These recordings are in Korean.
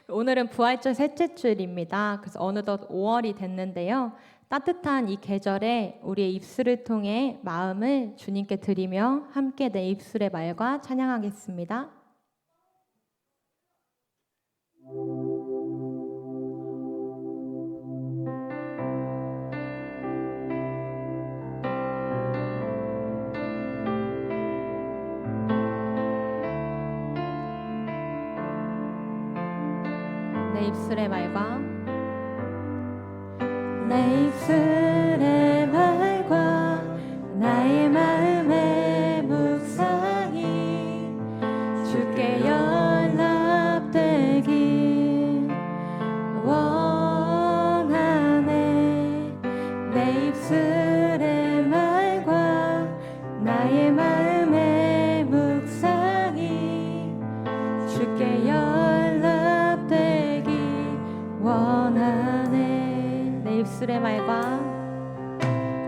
오늘은 부활절 셋째 주일입니다. 그래서 어느덧 5월이 됐는데요. 따뜻한 이 계절에 우리의 입술을 통해 마음을 주님께 드리며 함께 내 입술의 말과 찬양하겠습니다. 내 입술의 말과 내 입술의 말과 나의 마음의 묵상이 주께 연락되길 원하네. 내 입술의 말과 나의 마음의 묵상이 주께 연락되길 원하네. 내 입술의 말과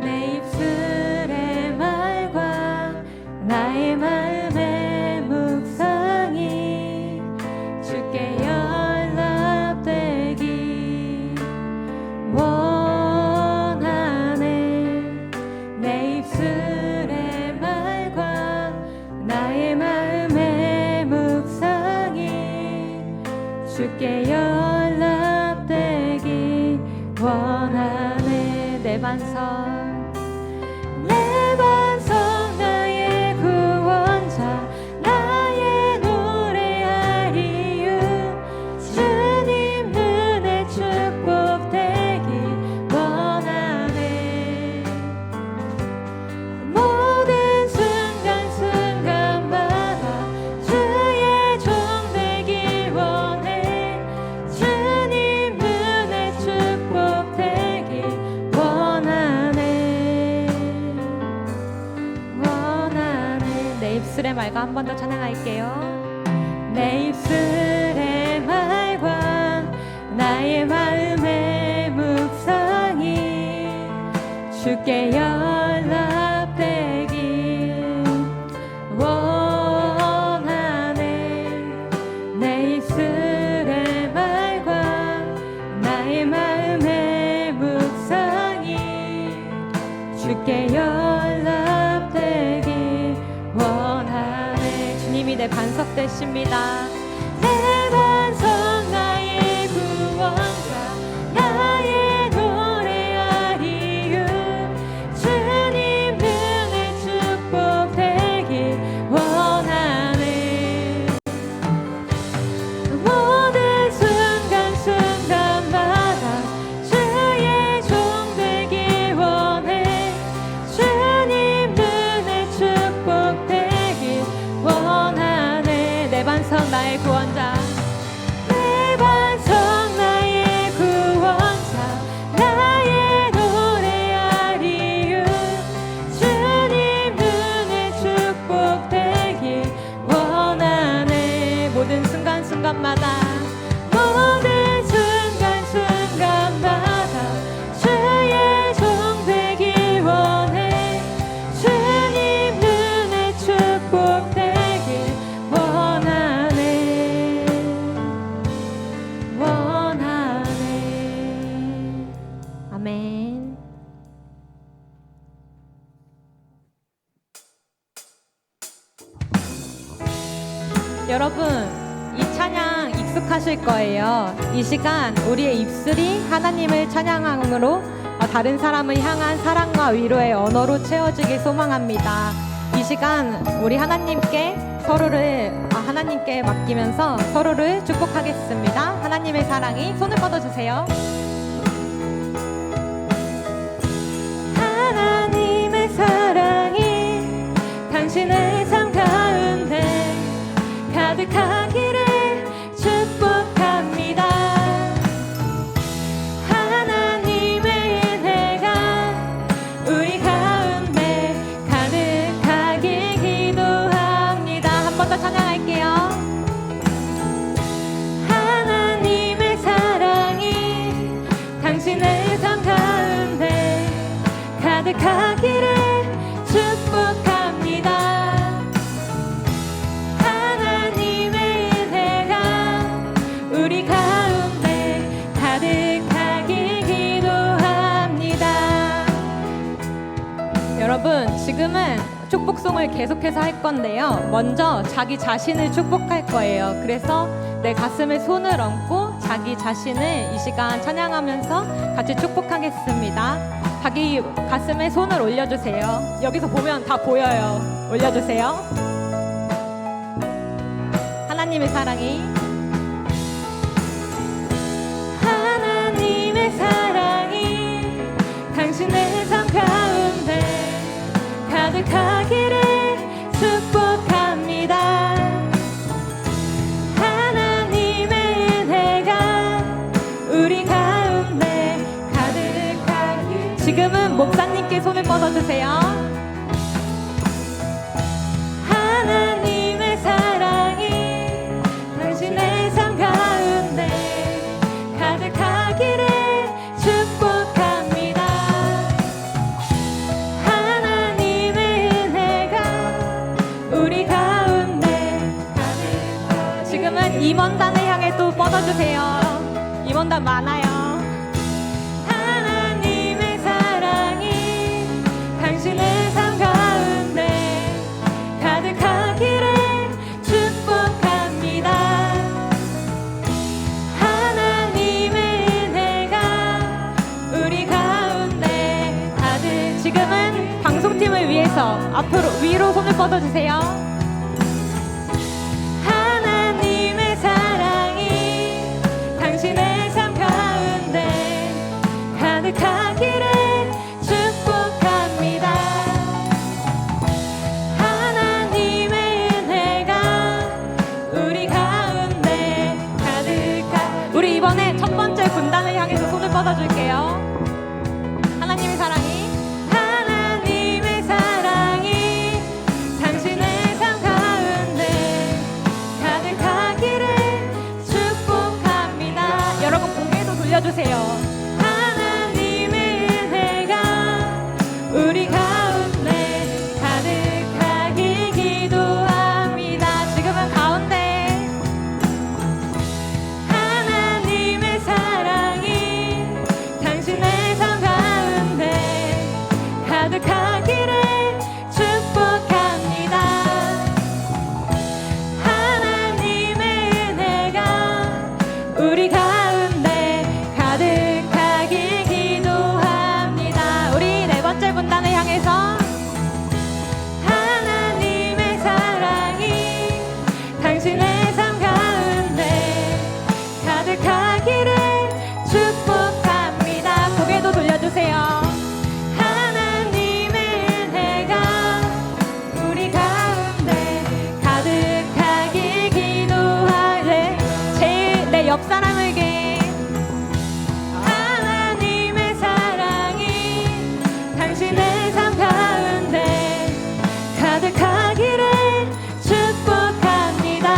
내 입술의 말과 나의 마음의 묵상이 주께 연락되길 원하네. 내 입술의 말과 나의 마음의 묵상이 주께 연락되길 원하네. 내 반석 나의 구원자 나의 노래할 이유 주님 눈에 축복되길 원하네. 모든 순간순간마다 주의 종 되길 원해. 주님 눈에 축복되길 원하네. 내 입술의 말과 한 번 더 찬양할게요. 내 입술의 말과 나의 마음의 묵상이 주께 연락되길 원하네. 내 입술의 말과 나의 마음의 묵상이 주께 연락되길 원하네. 주님이 내 반석 되십니다. 내 반석 나의 구원자 나의 노래할 이유 주님 눈에 축복되길 원하네. 모든 순간순간마다 주의 종 되길 원해. 주님 눈에 축복되길 원하네. 내 반석 나의 구원자 내 반석 나의 구원자 나의 노래할 이유 주님 눈에 축복되길 원하네. 모든 순간순간마다 모든 순간순간마다 주의 종 되길 원해. 주님 눈에 축복되길 원하네. 원하네. 아멘. 여러분, 이 찬양 익숙하실 거예요. 이 시간 우리의 입술이 하나님을 찬양함으로 다른 사람을 향한 사랑과 위로의 언어로 채워지길 소망합니다. 이 시간 우리 하나님께 하나님께 맡기면서 서로를 축복하겠습니다. 하나님의 사랑이 손을 뻗어주세요. 하나님의 사랑이 당신의 삶 가운데 가득하기를 축복합니다. 하나님의 은혜가 우리 가운데 가득하길 기도합니다. 한 번 더 찬양할게요. 하나님의 사랑이 당신의 삶 가운데 가득하기를 축복합니다. 하나님의 축복송을 계속해서 할 건데요. 먼저 자기 자신을 축복할 거예요. 그래서 내 가슴에 손을 얹고 자기 자신을 이 시간 찬양하면서 같이 축복하겠습니다. 자기 가슴에 손을 올려주세요. 여기서 보면 다 보여요. 올려주세요. 하나님의 사랑이 당신의 삶 가운데 가득하기를 축복합니다. 하나님의 은혜가 우리 가운데 가득하기를. 지금은 목사님께 손을 뻗어주세요. 하나님의 사랑이 당신의 삶 가운데 가득하기를 축복합니다. 임원단을 향해 또 뻗어주세요. 임원단 많아요. 하나님의 사랑이 당신의 삶 가운데 가득하기를 축복합니다. 하나님의 은혜가 우리 가운데 가득. 지금은 방송팀을 위해서 앞으로 위로 손을 뻗어주세요. 당신의 삶 가운데 가득하기를 축복합니다. 하나님의 은혜가 우리 가운데 가득하. 우리 이번에 첫 번째 분단을 향해서 손을 뻗어줄게요. 하나님의 사랑이 당신의 삶 가운데 가득하기를 여러분 고개도 돌려주세요. 하나님의 은혜가 우리 가운데 가득하길 기도합니다. 지금은 가운데 하나님의 사랑이 당신의 삶 가운데 가득하기를 축복합니다. 하나님의 은혜가 우리 가득하길 기도합니다. 우리 네 번째 분단을 향해서 하나님의 사랑이 당신의 삶 가운데 가득하기를 축복합니다. 고개도 돌려주세요. 하나님의 은혜가 우리 가운데 가득하길 기도하네. 제일 내 옆 사람에게 당신의 삶 가운데 가득하기를 축복합니다.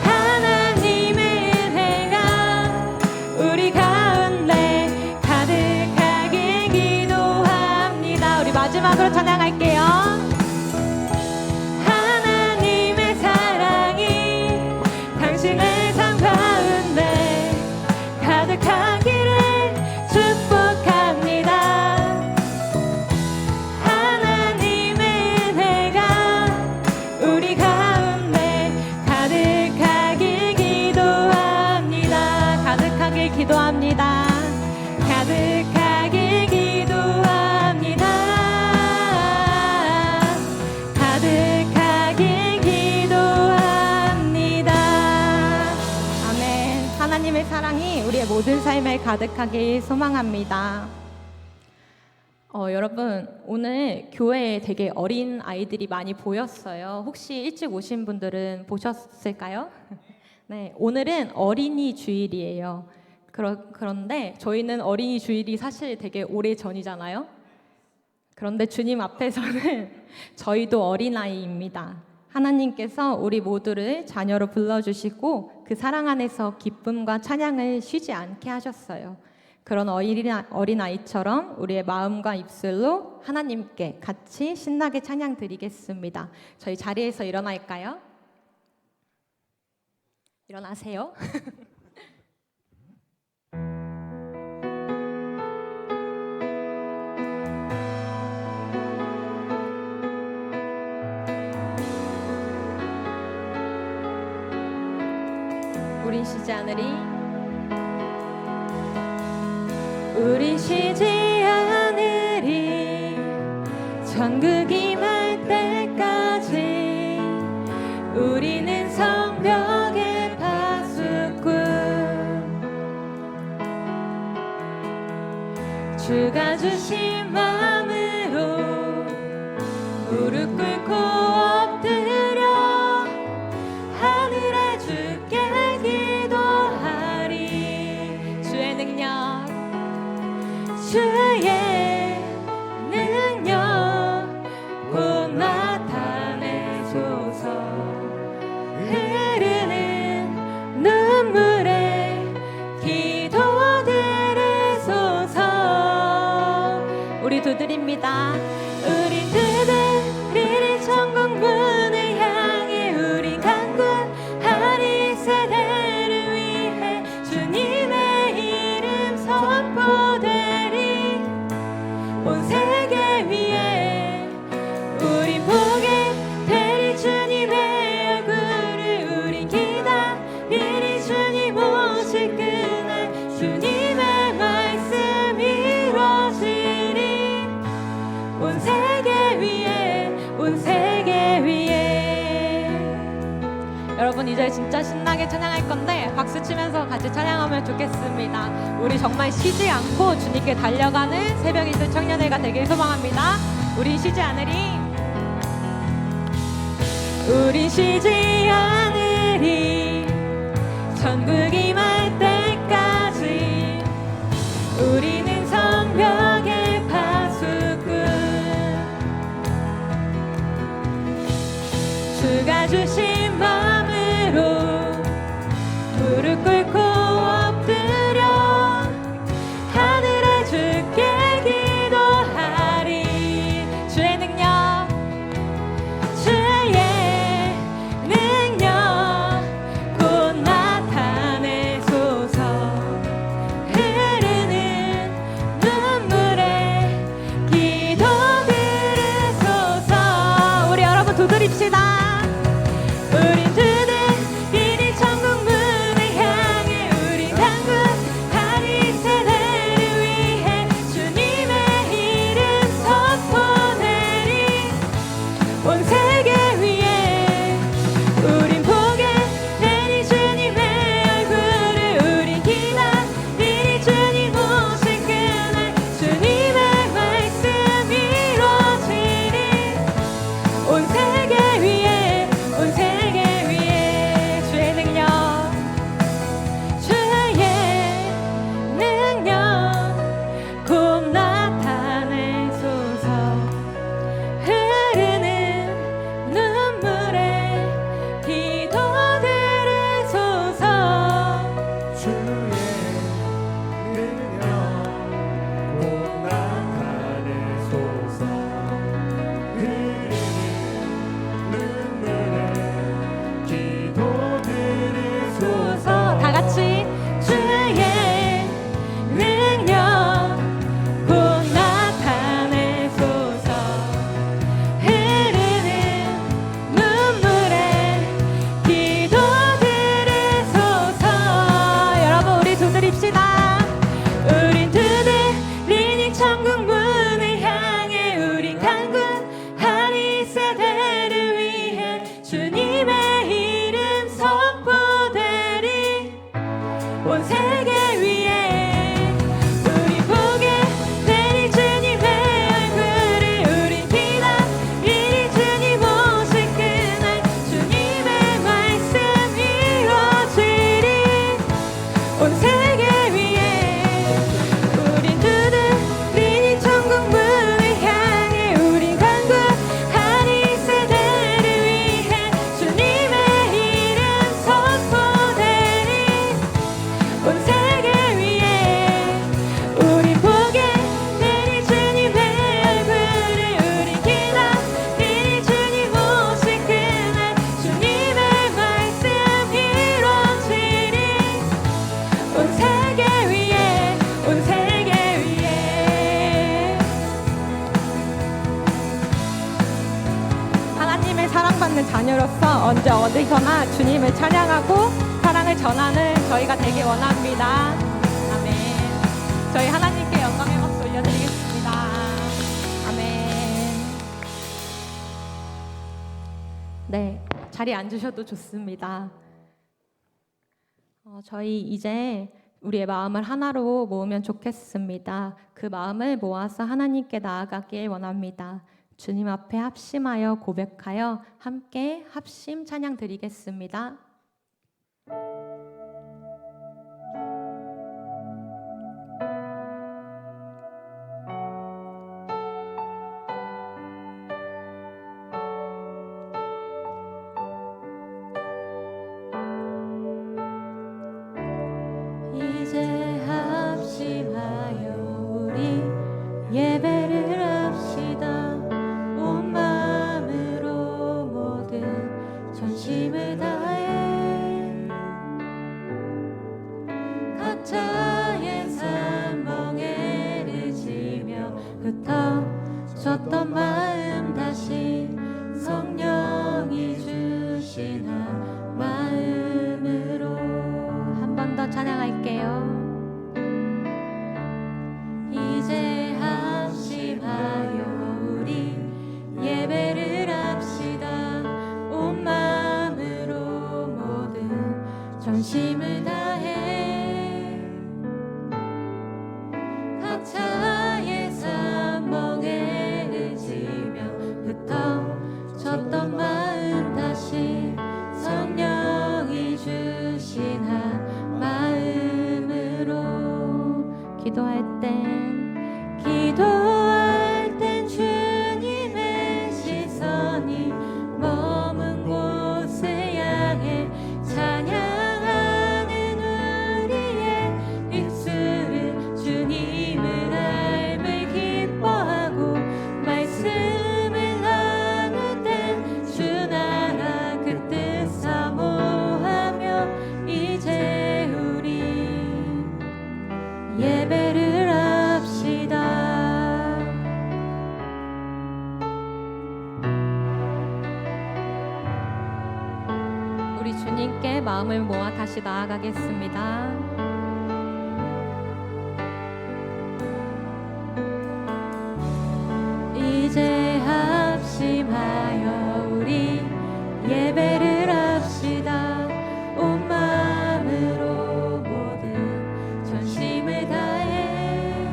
하나님의 은혜가 우리 가운데 가득하길 기도합니다. 우리 마지막으로 찬양할게요. 하나님의 사랑이 당신의 삶 가운데 가득하기를 축복합니다. 하나님의 은혜가 우리 가운데 가득하길 기도합니다. 가득하길 기도합니다. 가득하길 기도합니다. 가득하길 기도합니다. 아멘. 하나님의 사랑이 우리의 모든 삶에 가득하길 소망합니다. 여러분 오늘 교회에 되게 어린 아이들이 많이 보였어요. 혹시 일찍 오신 분들은 보셨을까요? 네, 오늘은 어린이 주일이에요. 그런데 저희는 어린이 주일이 사실 되게 오래 전이잖아요. 그런데 주님 앞에서는 저희도 어린아이입니다. 하나님께서 우리 모두를 자녀로 불러주시고 그 사랑 안에서 기쁨과 찬양을 쉬지 않게 하셨어요. 그런 어린아이처럼 우리의 마음과 입술로 하나님께 같이 신나게 찬양 드리겠습니다. 저희 자리에서 일어날까요? 일어나세요. 우린 쉬지 않으리. 우린 쉬지 않으리. 천국이 말 때까지. 우리는 성벽의 파수꾼. 주가 주신 마음으로 무릎 꿇고 엎드려 하늘에 주께 기도하리. 주의 능력, 주의 능력 곧 나타내소서. 흐르는 눈물에 기도드리소서. 우리 두드립니다. 우리 두드리리 천국 문을 향해. 우리 강구하리 세대를 위해. 주님의 이름 선포되리 온 세계 위에. 우린 보게 되리 주님의 얼굴을. 우린 기다리리 주님 오실 그날. 주님의 말씀 이루어지리 온 세계 위에, 온 세계 위에. 여러분 이제 진짜 신나게 찬양할 건데 박수 치면서 같이 찬양하면 좋겠습니다. 우리 정말 쉬지 않고 주님께 달려가는 새벽 이슬 청년회가 되길 소망합니다. 우리 쉬지 않으리. 우린 쉬지 않으리. 천국이 말 때까지. 우리는 성벽의 파수꾼. 주가 주신 마음으로 무릎 꿇고 엎드려 하늘에 주께 기도하리. 주의 능력, 주의 능력 곧 나타내소서. 흐르는 눈물에 기도드리소서. 우리 여러분 두드립시다. 우린 두드리리 천국 문을 향해. 우린 강구하리 세대를 위해. 주님의 이름 선포되리 온 세계 위에. 우린 보게 되리 주님의 얼굴을. 우린 기다리리 주님 오실 그날. 주님의 말씀 이루어지리 온 세계 위에, 온 세계 위에. 주의 능력, 주의 능력 곧 나타내소서. 흐르는 눈물에 기도드리소서. 주의 능력 곧 나타내소서. 흐르는 눈물에 기도드리소서. 다 같이 주의 능력 곧 나타내소서. 흐르는 눈물에 기도드리소서. 여러분 우리 두드립시다. 우린 두드리니 천국 문을 향해. 우린 강구하리 세대를 위해. 주님의 이름 선포되리 온 세계 위에. 우리 보게 되리 주님의 얼굴을. 우린 기다리리 주님 오실 그날. 주님의 말씀 이루어지리 온 세계 위에. 우린 두드리니 천국 문을 향해. 우린 강구하리 세대를 위해. 주님의 이름 선포되리 온 세계 위에. 우린 보게 되리 주님의 얼굴을. 우린 기다리리 주님 오실 그날. 주님의 말씀 이루어지리 온 세계 위에, 온 세계 위에. 하나님의 사랑받는 자녀로서 언제 어디서나 주님을 찬양하고 사랑을 전하는 저희가 되길 원합니다. 아멘. 저희 하나님께 영광의 박수 올려드리겠습니다. 아멘. 네, 자리에 앉으셔도 좋습니다. 저희 이제 우리의 마음을 하나로 모으면 좋겠습니다. 그 마음을 모아서 하나님께 나아가길 원합니다. 주님 앞에 합심하여 고백하여 함께 합심 찬양 드리겠습니다. 이제 합심하여 우리 예배를 합시다. 온 마음으로 모든 전심을 다해 각자의 삶 멍에를 지며 흩어졌던 마음 다시 성령이 주신 한 마음으로 한 번 더 찬양할게요. 이제 합심하여 우리 예배를 합시다. 온 마음으로 모든 전심을 다해 각자의 삶 멍에를 지며 흩어졌던 마음 다시 성령이 주신 한 마음으로 기도할 땐 주님의 시선이 머문 곳을 향해 찬양하는 우리의 입술을 주님을 알을 기뻐하고 말씀을 나눌 땐 주 나라 그 뜻 사모하며 이제 우리 예배를 합시다. 우리 주님께 마음을 모아 다시 나아가겠습니다. 이제 합심하여 우리 예배를 합시다. 온 마음으로 모든 전심을 다해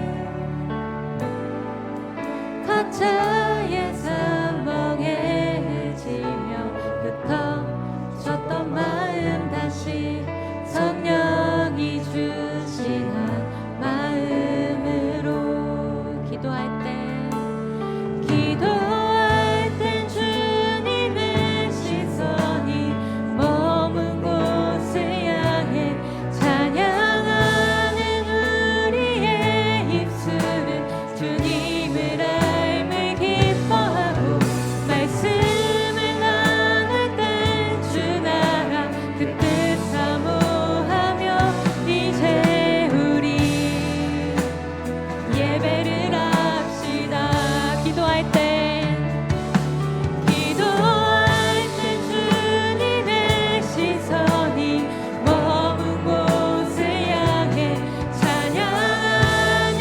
각자의 삶 멍에를 지며 흩어졌던 마음 다시 성령이 주신 한 마음으로 기도할 땐 주님의 시선이 머문 곳을 향해 찬양하는 우리의 입술은 주님을 알을 기뻐하고 말씀을 나눌 땐 주 나라 그 뜻 사모하며 이제 우리 예배를 합시다. 기도할 땐 주님의 시선이 머문 곳을 향해 찬양하는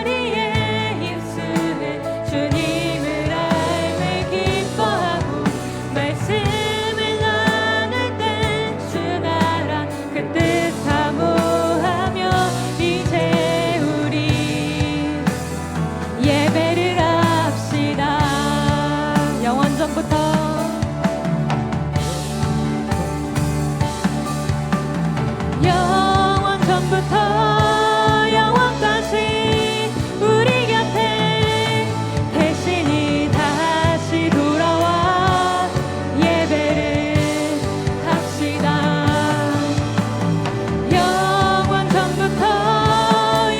우리의 입술은 주님을 알을 기뻐하고 말씀을 나눌 땐 주 나라 그 뜻 사모하며 이제 우리 예배를 합시다. 영원전부터 영원까지 우리 곁에 대신이 다시 돌아와 예배를 합시다.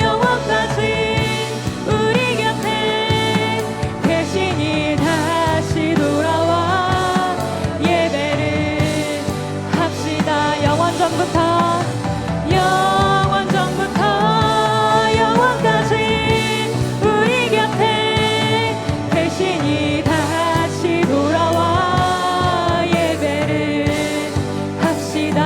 영원까지 우리 곁에 대신이 다시 돌아와 예배를 합시다. 영원전부터 영원까지 우리 곁에 대신이 다시 돌아와 예배를 합시다.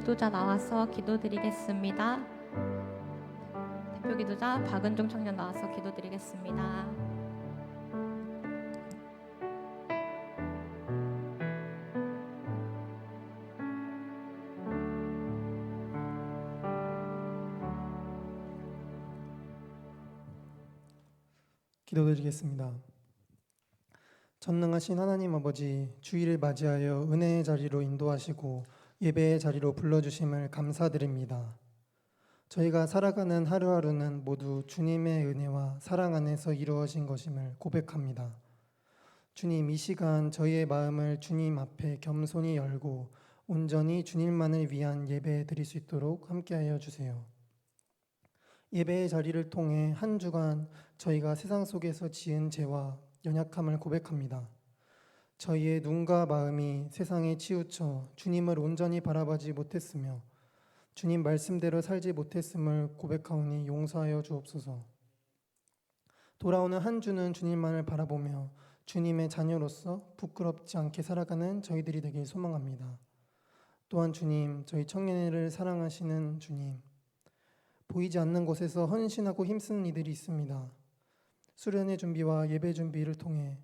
기도자 나와서 기도드리겠습니다. 대표 기도자 박은종 청년 나와서 기도드리겠습니다. 기도드리겠습니다. 전능하신 하나님 아버지, 주일을 맞이하여 은혜의 자리로 인도하시고 예배의 자리로 불러주심을 감사드립니다. 저희가 살아가는 하루하루는 모두 주님의 은혜와 사랑 안에서 이루어진 것임을 고백합니다. 주님, 이 시간 저희의 마음을 주님 앞에 겸손히 열고 온전히 주님만을 위한 예배 드릴 수 있도록 함께하여 주세요. 예배의 자리를 통해 한 주간 저희가 세상 속에서 지은 죄와 연약함을 고백합니다. 저희의 눈과 마음이 세상에 치우쳐 주님을 온전히 바라보지 못했으며 주님 말씀대로 살지 못했음을 고백하오니 용서하여 주옵소서. 돌아오는 한 주는 주님만을 바라보며 주님의 자녀로서 부끄럽지 않게 살아가는 저희들이 되길 소망합니다. 또한 주님, 저희 청년회를 사랑하시는 주님, 보이지 않는 곳에서 헌신하고 힘쓰는 이들이 있습니다. 수련회 준비와 예배 준비를 통해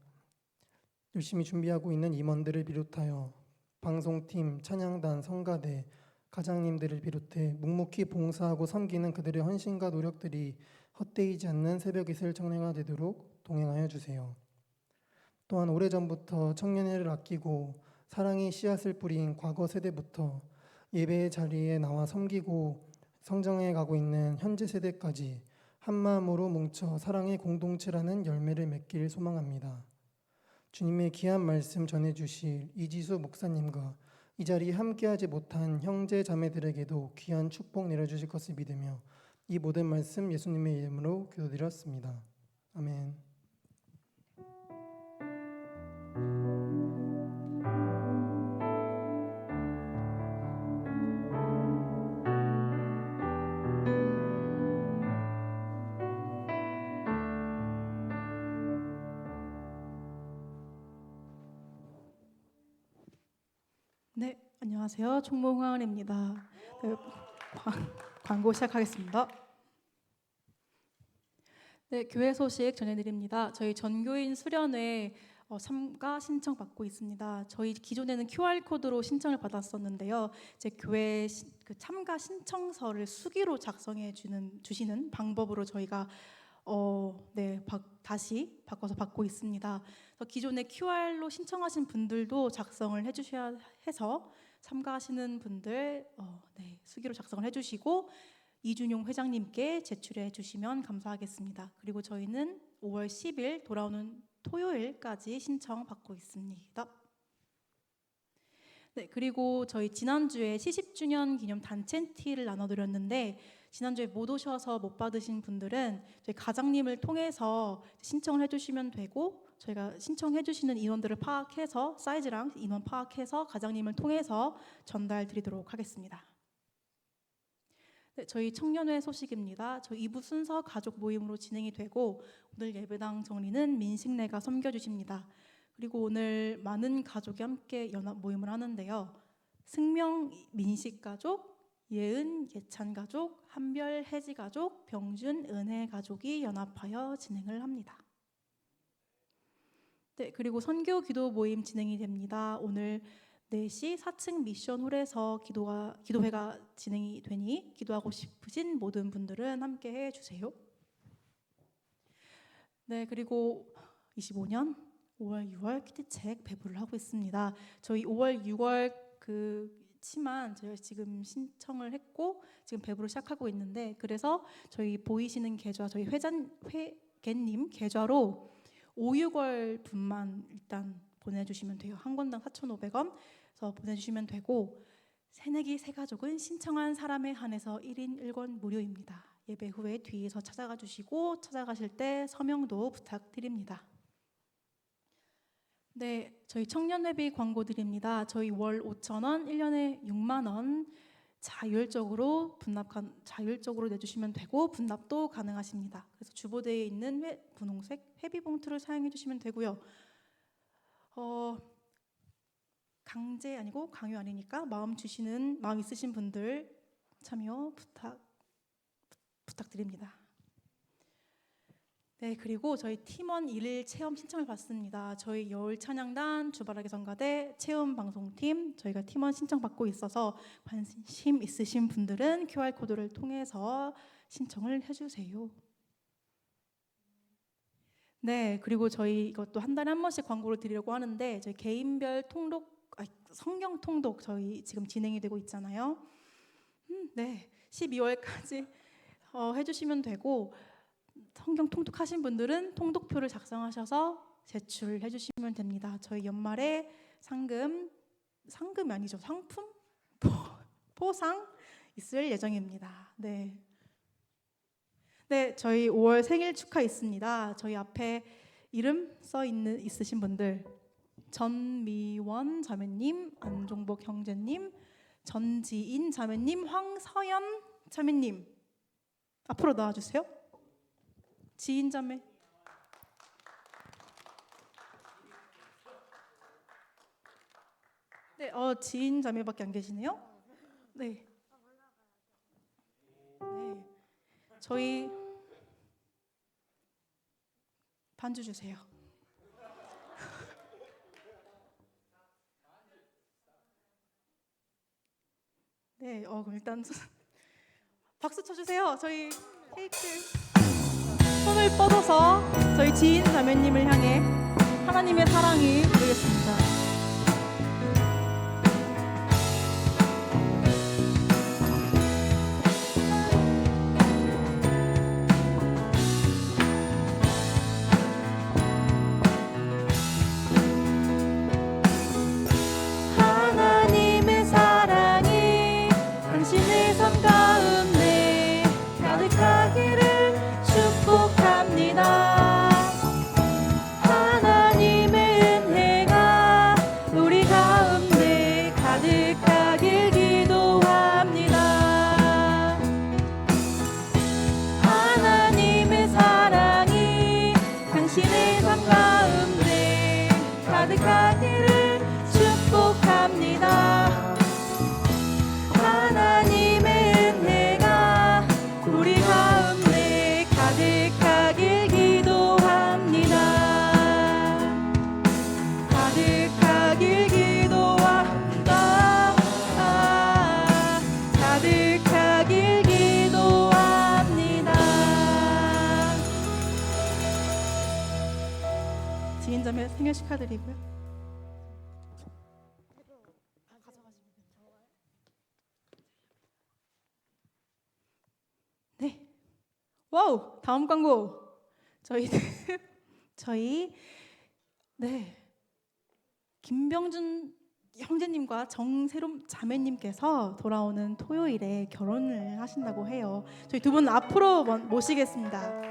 열심히 준비하고 있는 임원들을 비롯하여 방송팀, 찬양단, 성가대, 가장님들을 비롯해 묵묵히 봉사하고 섬기는 그들의 헌신과 노력들이 헛되이지 않는 새벽 이슬 청년회가 되도록 동행하여 주세요. 또한 오래전부터 청년회를 아끼고 사랑의 씨앗을 뿌린 과거 세대부터 예배의 자리에 나와 섬기고 성장해 가고 있는 현재 세대까지 한마음으로 뭉쳐 사랑의 공동체라는 열매를 맺기를 소망합니다. 주님의 귀한 말씀 전해주실 이지수 목사님과 이 자리에 함께하지 못한 형제 자매들에게도 귀한 축복 내려주실 것을 믿으며 이 모든 말씀 예수님의 이름으로 기도드렸습니다. 아멘. 네, 안녕하세요. 총무황원입니다. 네, 광고 시작하겠습니다. 네, 교회 소식 전해드립니다. 저희 전교인 수련회 참가 신청 받고 있습니다. 저희 기존에는 QR 코드로 신청을 받았었는데요. 이제 교회 그 참가 신청서를 수기로 작성해 주시는 방법으로 저희가 다시 바꿔서 받고 있습니다. 그래서 기존에 QR로 신청하신 분들도 작성을 해주셔야 해서 참가하시는 분들 수기로 작성을 해주시고 이준용 회장님께 제출해 주시면 감사하겠습니다. 그리고 저희는 5월 10일 돌아오는 토요일까지 신청 받고 있습니다. 네, 그리고 저희 지난주에 70주년 기념 단체 티를 나눠드렸는데 지난주에 못 오셔서 못 받으신 분들은 저희 가장님을 통해서 신청을 해주시면 되고 저희가 신청해주시는 인원들을 파악해서 사이즈랑 인원 파악해서 가장님을 통해서 전달 드리도록 하겠습니다. 네, 저희 청년회 소식입니다. 저희 2부 순서 가족 모임으로 진행이 되고 오늘 예배당 정리는 민식내가 섬겨주십니다. 그리고 오늘 많은 가족이 함께 연합 모임을 하는데요. 승명 민식 가족, 예은 예찬 가족, 한별 혜지 가족, 병준 은혜 가족이 연합하여 진행을 합니다. 네, 그리고 선교 기도 모임 진행이 됩니다. 오늘 4시 4층 미션홀에서 기도회가 진행이 되니 기도하고 싶으신 모든 분들은 함께 해주세요. 네, 그리고 25년 5월, 6월 키트책 배부를 하고 있습니다. 저희 5월, 6월 치만 저희가 지금 신청을 했고 지금 배부를 시작하고 있는데 그래서 저희 보이시는 계좌 저희 회계님 계좌로 5, 6월 분만 일단 보내주시면 돼요. 한 건당 4,500원에서 보내주시면 되고 새내기 새가족은 신청한 사람에 한해서 1인 1권 무료입니다. 예배 후에 뒤에서 찾아가 주시고 찾아가실 때 서명도 부탁드립니다. 네, 저희 청년회비 광고 드립니다. 저희 월 5,000원, 1년에 6만 원 자율적으로 내주시면 되고 분납도 가능하십니다. 그래서 주보대에 있는 분홍색 회비 봉투를 사용해 주시면 되고요. 강제 아니고 강요 아니니까 마음 있으신 분들 참여 부탁드립니다. 네, 그리고 저희 팀원 일일 체험 신청을 받습니다. 저희 여울 찬양단 주바라기 성가대 체험 방송팀 저희가 팀원 신청 받고 있어서 관심 있으신 분들은 QR 코드를 통해서 신청을 해주세요. 네, 그리고 저희 이것도 한 달에 한 번씩 광고를 드리려고 하는데 저희 개인별 성경 통독 저희 지금 진행이 되고 있잖아요. 네, 12월까지 해주시면 되고. 성경 통독하신 분들은 통독표를 작성하셔서 제출해 주시면 됩니다. 저희 연말에 상금이 아니죠. 상품? 포상 있을 예정입니다. 네. 네, 저희 5월 생일 축하 있습니다. 저희 앞에 이름 있으신 분들 전미원 자매님, 안종복 형제님, 전지인 자매님, 황서연 자매님 앞으로 나와주세요. 지인 자매. 네, 지인 자매밖에 안 계시네요. 네. 네. 저희 반주 주세요. 네, 그럼 일단 박수 쳐주세요. 저희 케이크. 손을 뻗어서 저희 지인 자매님을 향해 하나님의 사랑이 부르겠습니다. 하나님의 사랑이 당신의 삶 가운데 가득하기를 축복합니다. 하나님의 은혜가 우리 가운데 가득하길 기도합니다. 하나님의 사랑이 당신의 삶 가운데 가득하기를 축복합니다. 하나님의 은혜가 우리 가운데 가득하길 기도합니다. 가득하길 기도합니다. 가득하길 기도합니다. 지인자매 생일 축하드리고요. 네. 와우, 다음 광고. 저희 김병준 형제님과 정세롬 자매님께서 돌아오는 토요일에 결혼을 하신다고 해요. 저희 두 분 앞으로 모시겠습니다.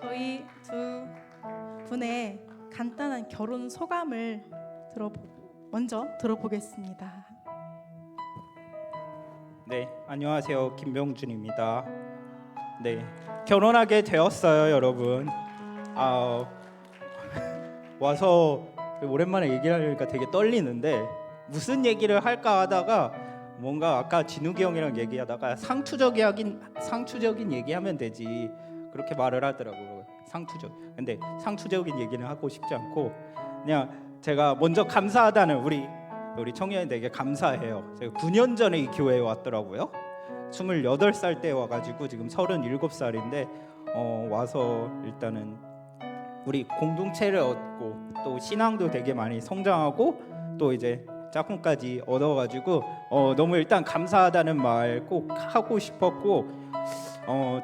저희 두 분의 간단한 결혼 소감을 먼저 들어보겠습니다. 네, 안녕하세요. 김병준입니다. 네, 결혼하게 되었어요, 여러분. 와서 오랜만에 얘기를 하려니까 되게 떨리는데 무슨 얘기를 할까 하다가 뭔가 아까 진욱이 형이랑 얘기하다가 상투적인 얘기하면 되지 그렇게 말을 하더라고요. 근데 상투적인 얘기는 하고 싶지 않고 그냥 제가 먼저 감사하다는 우리 청년들에게 감사해요. 제가 9년 전에 이 교회에 왔더라고요. 28살 때 와가지고 지금 37살인데 와서 일단은 우리 공동체를 얻고 또 신앙도 되게 많이 성장하고 또 이제 짝꿍까지 얻어가지고 너무 일단 감사하다는 말 꼭 하고 싶었고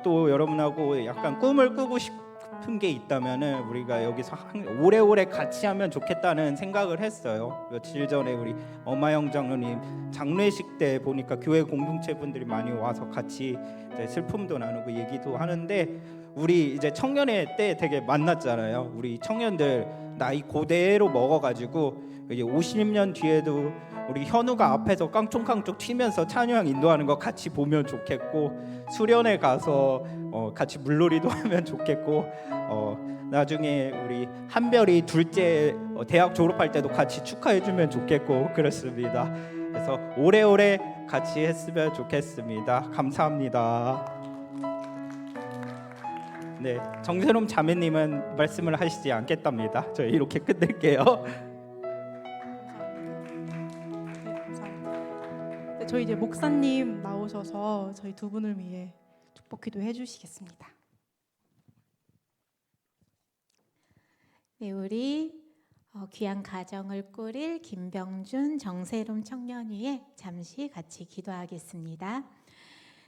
또 여러분하고 약간 꿈을 꾸고 싶은 게 있다면은 우리가 여기서 오래오래 같이 하면 좋겠다는 생각을 했어요. 며칠 전에 우리 엄마영 장로님 장례식 때 보니까 교회 공동체 분들이 많이 와서 같이 이제 슬픔도 나누고 얘기도 하는데 우리 이제 청년회 때 되게 만났잖아요. 우리 청년들 나이 그대로 먹어가지고 이제 50년 뒤에도 우리 현우가 앞에서 깡총깡총 튀면서 찬양 인도하는 거 같이 보면 좋겠고, 수련회 가서 같이 물놀이도 하면 좋겠고, 나중에 우리 한별이 둘째 대학 졸업할 때도 같이 축하해주면 좋겠고 그렇습니다. 그래서 오래오래 같이 했으면 좋겠습니다. 감사합니다. 네, 정세롬 자매님은 말씀을 하시지 않겠답니다. 저희 이렇게 끝낼게요. 네, 감사합니다. 네, 저희 이제 목사님 나오셔서 저희 두 분을 위해 축복 기도해 주시겠습니다. 네, 우리 귀한 가정을 꾸릴 김병준, 정세롬 청년위에 잠시 같이 기도하겠습니다.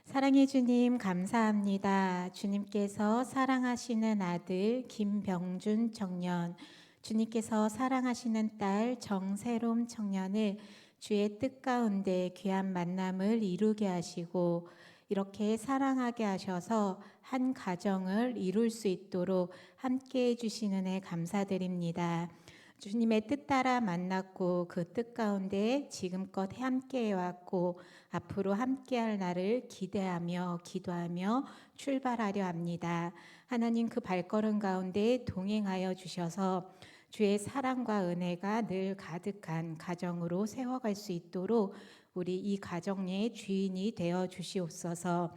사랑해 주님 감사합니다. 주님께서 사랑하시는 아들 김병준 청년, 주님께서 사랑하시는 딸 정세롬 청년을 주의 뜻 가운데 귀한 만남을 이루게 하시고 이렇게 사랑하게 하셔서 한 가정을 이룰 수 있도록 함께해 주시는 애 감사드립니다. 주님의 뜻 따라 만났고 그 뜻 가운데 지금껏 함께해 왔고 앞으로 함께할 날을 기대하며 기도하며 출발하려 합니다. 하나님 그 발걸음 가운데 동행하여 주셔서 주의 사랑과 은혜가 늘 가득한 가정으로 세워갈 수 있도록 우리 이 가정의 주인이 되어 주시옵소서.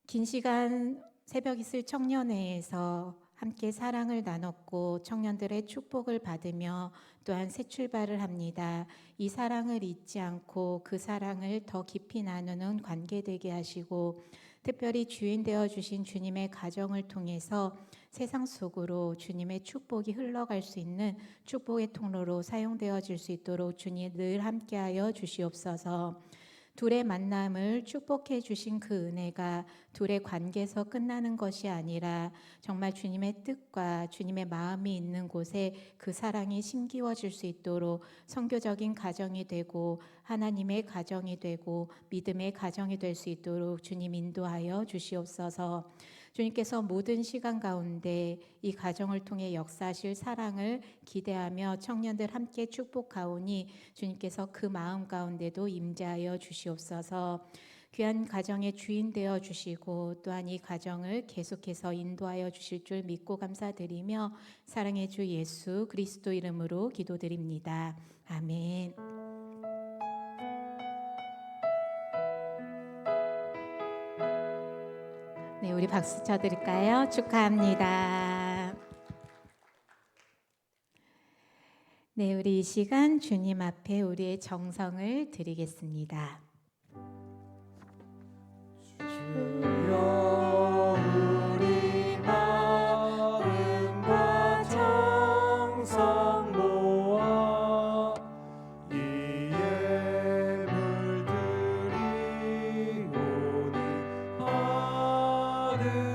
긴 시간 새벽 이슬 청년회에서 함께 사랑을 나눴고 청년들의 축복을 받으며 또한 새 출발을 합니다. 이 사랑을 잊지 않고 그 사랑을 더 깊이 나누는 관계 되게 하시고 특별히 주인 되어 주신 주님의 가정을 통해서 세상 속으로 주님의 축복이 흘러갈 수 있는 축복의 통로로 사용되어질 수 있도록 주님 늘 함께하여 주시옵소서. 둘의 만남을 축복해 주신 그 은혜가 둘의 관계에서 끝나는 것이 아니라 정말 주님의 뜻과 주님의 마음이 있는 곳에 그 사랑이 심기워질 수 있도록 선교적인 가정이 되고 하나님의 가정이 되고 믿음의 가정이 될 수 있도록 주님 인도하여 주시옵소서. 주님께서 모든 시간 가운데 이 가정을 통해 역사하실 사랑을 기대하며 청년들 함께 축복하오니 주님께서 그 마음 가운데도 임재하여 주시옵소서. 귀한 가정의 주인 되어 주시고 또한 이 가정을 계속해서 인도하여 주실 줄 믿고 감사드리며 사랑의 주 예수 그리스도 이름으로 기도드립니다. 아멘. 네, 우리 박수 쳐드릴까요? 축하합니다. 네, 우리 이 시간 주님 앞에 우리의 정성을 드리겠습니다. 주여 우리 마음과 정성 모아 이 예물 드리오니 받으소서.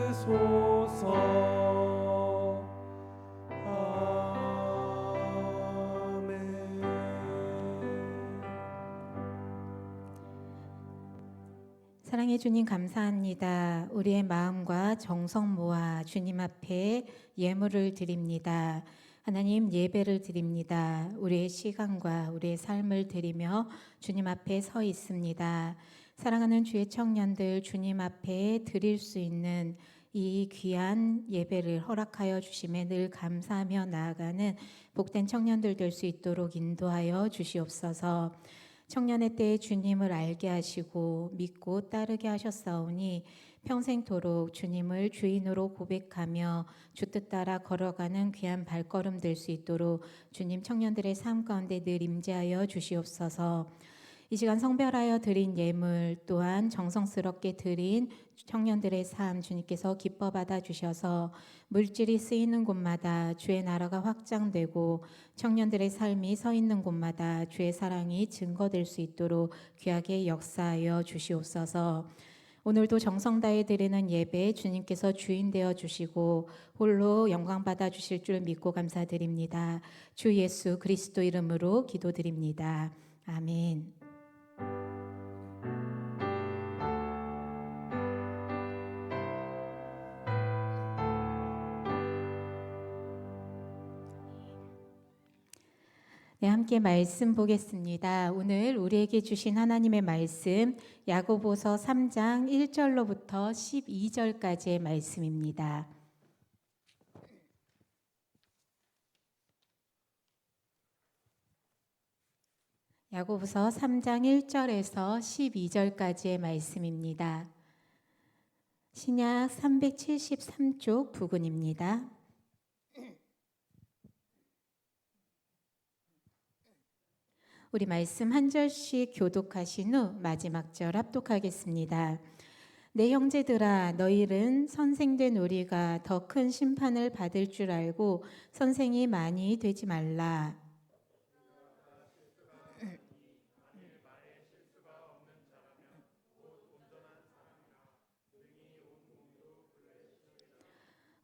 아멘. 사랑해 주님 감사합니다. 우리의 마음과 정성 모아 주님 앞에 예물을 드립니다. 하나님 예배를 드립니다. 우리의 시간과 우리의 삶을 드리며 주님 앞에 서 있습니다. 사랑하는 주의 청년들 주님 앞에 드릴 수 있는 이 귀한 예배를 허락하여 주심에 늘 감사하며 나아가는 복된 청년들 될 수 있도록 인도하여 주시옵소서. 청년의 때에 주님을 알게 하시고 믿고 따르게 하셨사오니 평생토록 주님을 주인으로 고백하며 주 뜻 따라 걸어가는 귀한 발걸음 될 수 있도록 주님 청년들의 삶 가운데 늘 임재하여 주시옵소서. 이 시간 성별하여 드린 예물 또한 정성스럽게 드린 청년들의 삶 주님께서 기뻐 받아 주셔서 물질이 쓰이는 곳마다 주의 나라가 확장되고 청년들의 삶이 서 있는 곳마다 주의 사랑이 증거될 수 있도록 귀하게 역사하여 주시옵소서. 오늘도 정성 다해 드리는 예배 주님께서 주인 되어 주시고 홀로 영광 받아 주실 줄 믿고 감사드립니다. 주 예수 그리스도 이름으로 기도드립니다. 아멘. 네, 함께 말씀 보겠습니다. 오늘 우리에게 주신 하나님의 말씀 야고보서 3장 1절로부터 12절까지의 말씀입니다. 야고보서 3장 1절에서 12절까지의 말씀입니다. 신약 373쪽 부근입니다. 우리 말씀 한 절씩 교독하신 후 마지막 절 합독하겠습니다. 내 형제들아, 너희는 선생된 우리가 더 큰 심판을 받을 줄 알고 선생이 많이 되지 말라.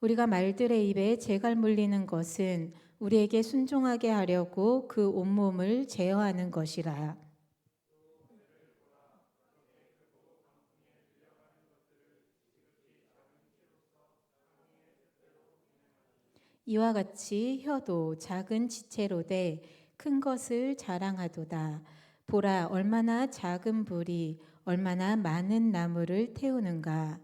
우리가 말들의 입에 재갈 물리는 것은 우리에게 순종하게 하려고 그 온몸을 제어하는 것이라. 이와 같이 혀도 작은 지체로 돼 큰 것을 자랑하도다. 보라, 얼마나 작은 불이 얼마나 많은 나무를 태우는가.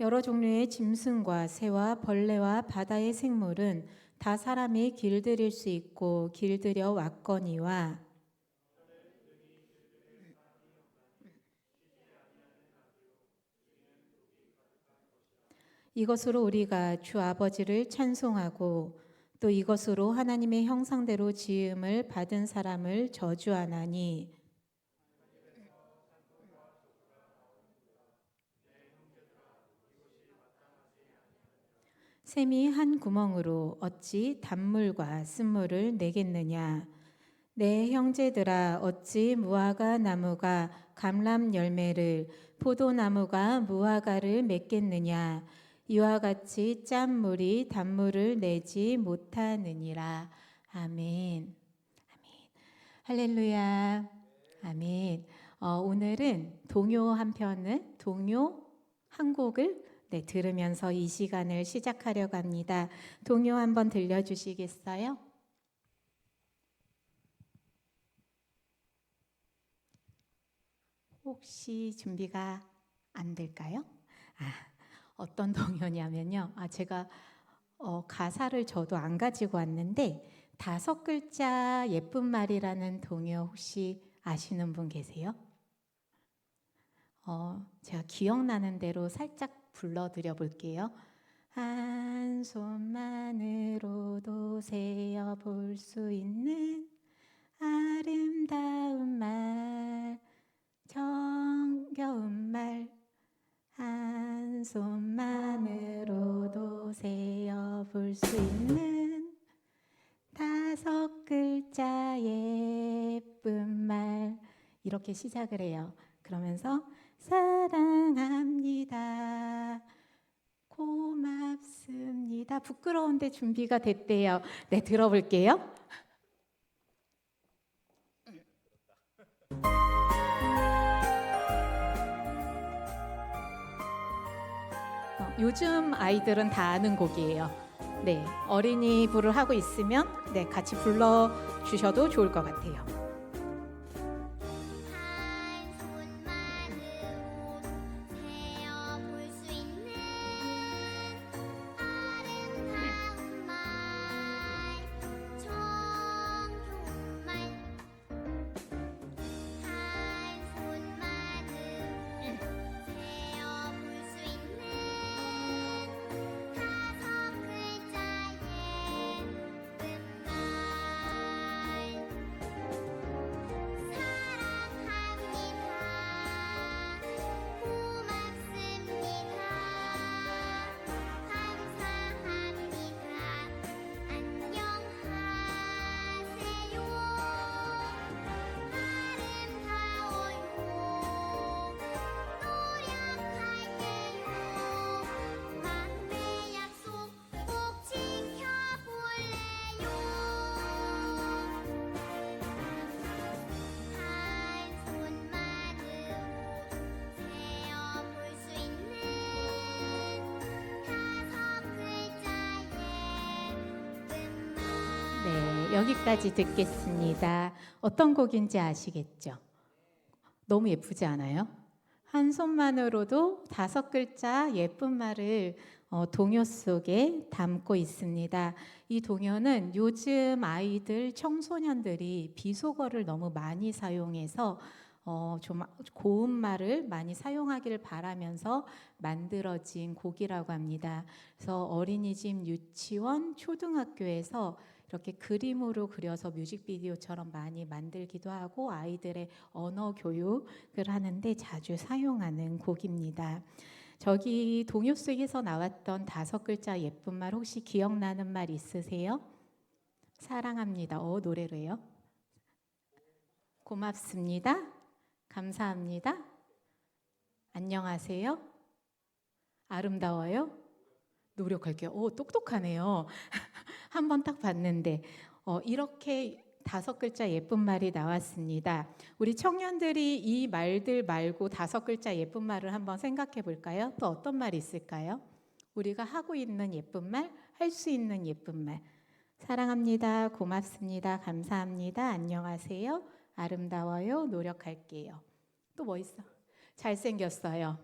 여러 종류의 짐승과 새와 벌레와 바다의 생물은 다 사람이 길들일 수 있고 길들여 왔거니와 이것으로 우리가 주 아버지를 찬송하고 또 이것으로 하나님의 형상대로 지음을 받은 사람을 저주하나니 샘이 한 구멍으로 어찌 단물과 쓴물을 내겠느냐. 내 형제들아, 어찌 무화과 나무가 감람 열매를 포도나무가 무화과를 맺겠느냐. 이와 같이 짠 물이 단물을 내지 못하느니라. 아멘. 아멘. 할렐루야. 아멘. 오늘은 동요 한 편을 동요 한 곡을 들으면서 이 시간을 시작하려고 합니다. 동요 한번 들려주시겠어요? 혹시 준비가 안 될까요? 어떤 동요냐면요. 제가 가사를 저도 안 가지고 왔는데 5글자 예쁜 말이라는 동요 혹시 아시는 분 계세요? 제가 기억나는 대로 살짝 불러드려 볼게요. 한 손만으로도 세어볼 수 있는 아름다운 말, 정겨운 말, 한 손만으로도 세어볼 수 있는 5글자 예쁜 말, 이렇게 시작을 해요. 그러면서 사랑합니다, 고맙습니다. 부끄러운데 준비가 됐대요. 네, 들어볼게요. 요즘 아이들은 다 아는 곡이에요. 네, 어린이 부를 하고 있으면 같이 불러주셔도 좋을 것 같아요. 여기까지 듣겠습니다. 어떤 곡인지 아시겠죠? 너무 예쁘지 않아요? 한 손만으로도 5글자 예쁜 말을 동요 속에 담고 있습니다. 이 동요는 요즘 아이들, 청소년들이 비속어를 너무 많이 사용해서 좀 고운 말을 많이 사용하기를 바라면서 만들어진 곡이라고 합니다. 그래서 어린이집, 유치원, 초등학교에서 이렇게 그림으로 그려서 뮤직비디오처럼 많이 만들기도 하고 아이들의 언어 교육을 하는데 자주 사용하는 곡입니다. 저기 동요 속에서 나왔던 5글자 예쁜 말 혹시 기억나는 말 있으세요? 사랑합니다. 노래로요? 고맙습니다. 감사합니다. 안녕하세요. 아름다워요. 노력할게요. 똑똑하네요. 한번 딱 봤는데 이렇게 5글자 예쁜 말이 나왔습니다. 우리 청년들이 이 말들 말고 5글자 예쁜 말을 한번 생각해 볼까요? 또 어떤 말이 있을까요? 우리가 하고 있는 예쁜 말, 할 수 있는 예쁜 말. 사랑합니다. 고맙습니다. 감사합니다. 안녕하세요. 아름다워요. 노력할게요. 또 뭐 있어? 잘생겼어요.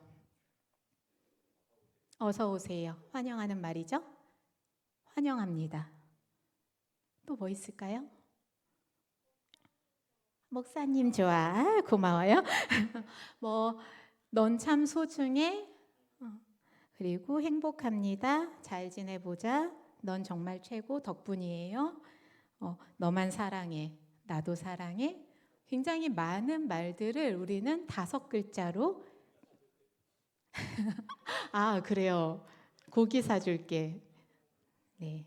어서 오세요. 환영하는 말이죠. 환영합니다. 또 뭐 있을까요? 목사님 좋아. 고마워요. 넌 참 소중해. 그리고 행복합니다. 잘 지내보자. 넌 정말 최고. 덕분이에요. 너만 사랑해. 나도 사랑해. 굉장히 많은 말들을 우리는 5글자로 그래요. 고기 사줄게. 네.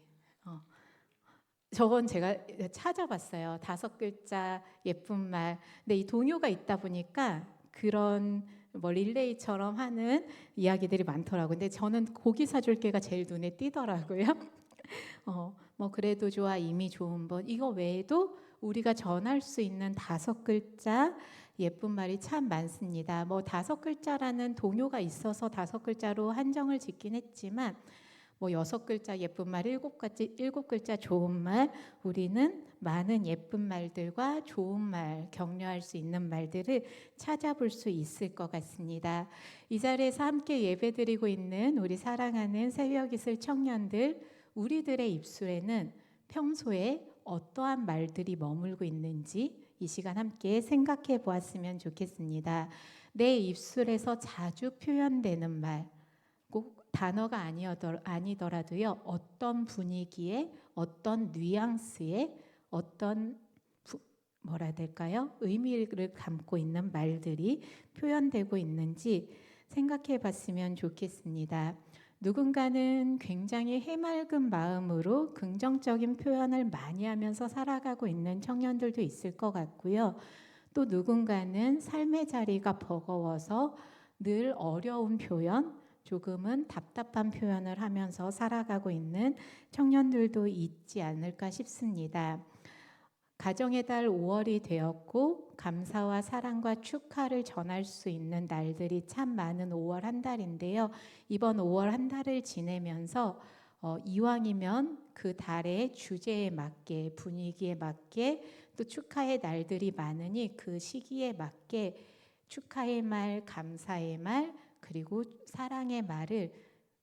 저건 제가 찾아봤어요. 5글자 예쁜 말. 근데 이 동요가 있다 보니까 그런 릴레이처럼 하는 이야기들이 많더라고요. 근데 저는 고기 사줄게가 제일 눈에 띄더라고요. 그래도 좋아, 이미 좋은 법. 이거 외에도 우리가 전할 수 있는 5글자 예쁜 말이 참 많습니다. 5글자라는 동요가 있어서 5글자로 한정을 짓긴 했지만 6글자 예쁜 말, 7글자 좋은 말, 우리는 많은 예쁜 말들과 좋은 말, 격려할 수 있는 말들을 찾아볼 수 있을 것 같습니다. 이 자리에서 함께 예배드리고 있는 우리 사랑하는 새벽이슬 청년들, 우리들의 입술에는 평소에 어떠한 말들이 머물고 있는지 이 시간 함께 생각해 보았으면 좋겠습니다. 내 입술에서 자주 표현되는 말, 꼭 단어가 아니더라도요. 어떤 분위기에, 어떤 뉘앙스에, 어떤 의미를 담고 있는 말들이 표현되고 있는지 생각해 봤으면 좋겠습니다. 누군가는 굉장히 해맑은 마음으로 긍정적인 표현을 많이 하면서 살아가고 있는 청년들도 있을 것 같고요. 또 누군가는 삶의 자리가 버거워서 늘 어려운 표현, 조금은 답답한 표현을 하면서 살아가고 있는 청년들도 있지 않을까 싶습니다. 가정의 달 5월이 되었고 감사와 사랑과 축하를 전할 수 있는 날들이 참 많은 5월 한 달인데요. 이번 5월 한 달을 지내면서 이왕이면 그 달의 주제에 맞게, 분위기에 맞게, 또 축하의 날들이 많으니 그 시기에 맞게 축하의 말, 감사의 말, 그리고 사랑의 말을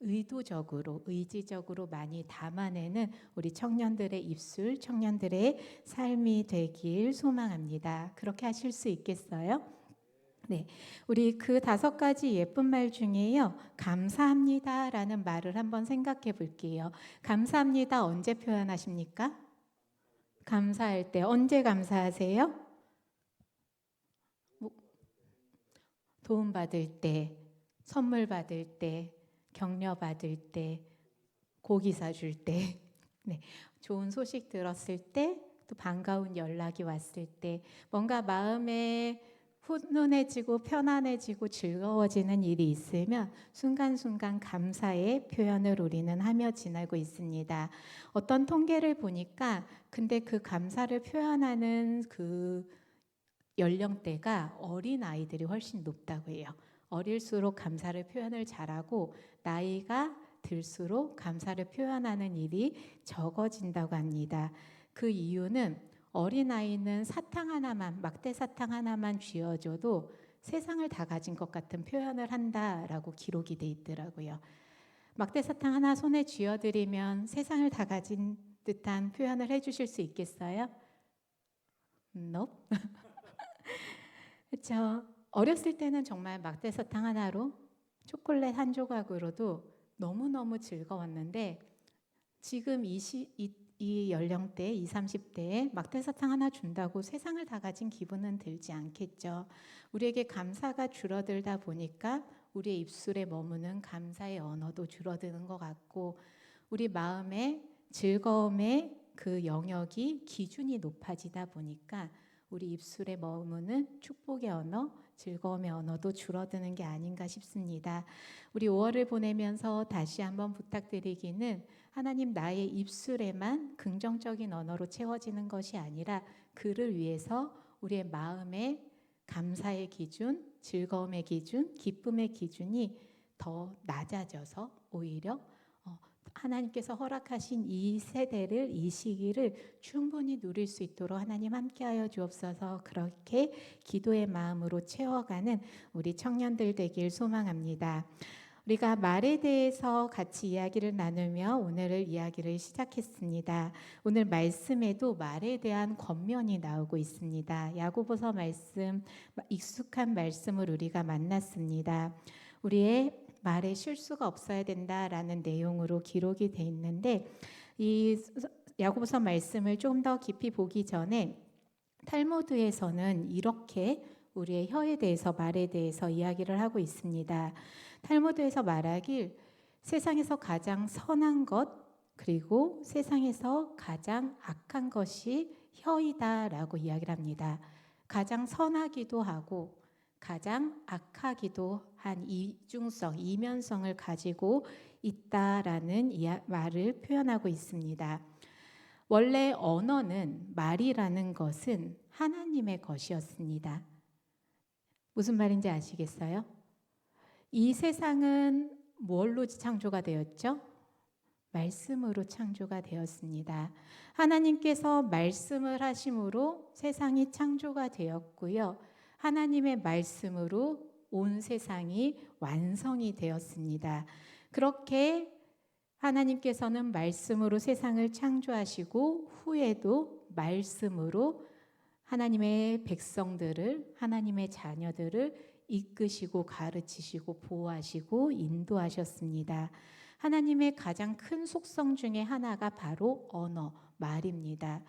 의도적으로, 의지적으로 많이 담아내는 우리 청년들의 입술, 청년들의 삶이 되길 소망합니다. 그렇게 하실 수 있겠어요? 네, 우리 그 5가지 예쁜 말 중에요. 감사합니다라는 말을 한번 생각해 볼게요. 감사합니다 언제 표현하십니까? 감사할 때. 언제 감사하세요? 도움 받을 때, 선물 받을 때, 격려 받을 때, 고기 사줄 때, 네, 좋은 소식 들었을 때, 또 반가운 연락이 왔을 때, 뭔가 마음에 훈훈해지고 편안해지고 즐거워지는 일이 있으면 순간순간 감사의 표현을 우리는 하며 지나고 있습니다. 어떤 통계를 보니까 근데 그 감사를 표현하는 그 연령대가 어린 아이들이 훨씬 높다고 해요. 어릴수록 감사를 표현을 잘하고 나이가 들수록 감사를 표현하는 일이 적어진다고 합니다. 그 이유는 어린아이는 사탕 하나만, 막대 사탕 하나만 쥐어줘도 세상을 다 가진 것 같은 표현을 한다라고 기록이 돼 있더라고요. 막대 사탕 하나 손에 쥐어드리면 세상을 다 가진 듯한 표현을 해주실 수 있겠어요? Nope. 그렇죠. 어렸을 때는 정말 막대 사탕 하나로 초콜릿 한 조각으로도 너무너무 즐거웠는데 지금 이 연령대, 20, 30대에 막대 사탕 하나 준다고 세상을 다 가진 기분은 들지 않겠죠. 우리에게 감사가 줄어들다 보니까 우리의 입술에 머무는 감사의 언어도 줄어드는 것 같고 우리 마음의 즐거움의 그 영역이 기준이 높아지다 보니까 우리 입술에 머무는 축복의 언어, 즐거움의 언어도 줄어드는 게 아닌가 싶습니다. 우리 5월을 보내면서 다시 한번 부탁드리기는 하나님 나의 입술에만 긍정적인 언어로 채워지는 것이 아니라 그를 위해서 우리의 마음의 감사의 기준, 즐거움의 기준, 기쁨의 기준이 더 낮아져서 오히려 하나님께서 허락하신 이 세대를, 이 시기를 충분히 누릴 수 있도록 하나님 함께하여 주옵소서. 그렇게 기도의 마음으로 채워가는 우리 청년들 되길 소망합니다. 우리가 말에 대해서 같이 이야기를 나누며 오늘을 이야기를 시작했습니다. 오늘 말씀에도 말에 대한 권면이 나오고 있습니다. 야고보서 말씀, 익숙한 말씀을 우리가 만났습니다. 우리의 말에 실수가 없어야 된다라는 내용으로 기록이 돼 있는데 이 야고보서 말씀을 조금 더 깊이 보기 전에 탈무드에서는 이렇게 우리의 혀에 대해서 말에 대해서 이야기를 하고 있습니다. 탈무드에서 말하길 세상에서 가장 선한 것 그리고 세상에서 가장 악한 것이 혀이다라고 이야기를 합니다. 가장 선하기도 하고 가장 악하기도 한 이중성, 이면성을 가지고 있다라는 말을 표현하고 있습니다. 원래 언어는 말이라는 것은 하나님의 것이었습니다. 무슨 말인지 아시겠어요? 이 세상은 뭘로 창조가 되었죠? 말씀으로 창조가 되었습니다. 하나님께서 말씀을 하심으로 세상이 창조가 되었고요. 하나님의 말씀으로 온 세상이 완성이 되었습니다. 그렇게 하나님께서는 말씀으로 세상을 창조하시고 후에도 말씀으로 하나님의 백성들을, 하나님의 자녀들을 이끄시고 가르치시고 보호하시고 인도하셨습니다. 하나님의 가장 큰 속성 중에 하나가 바로 언어, 말입니다.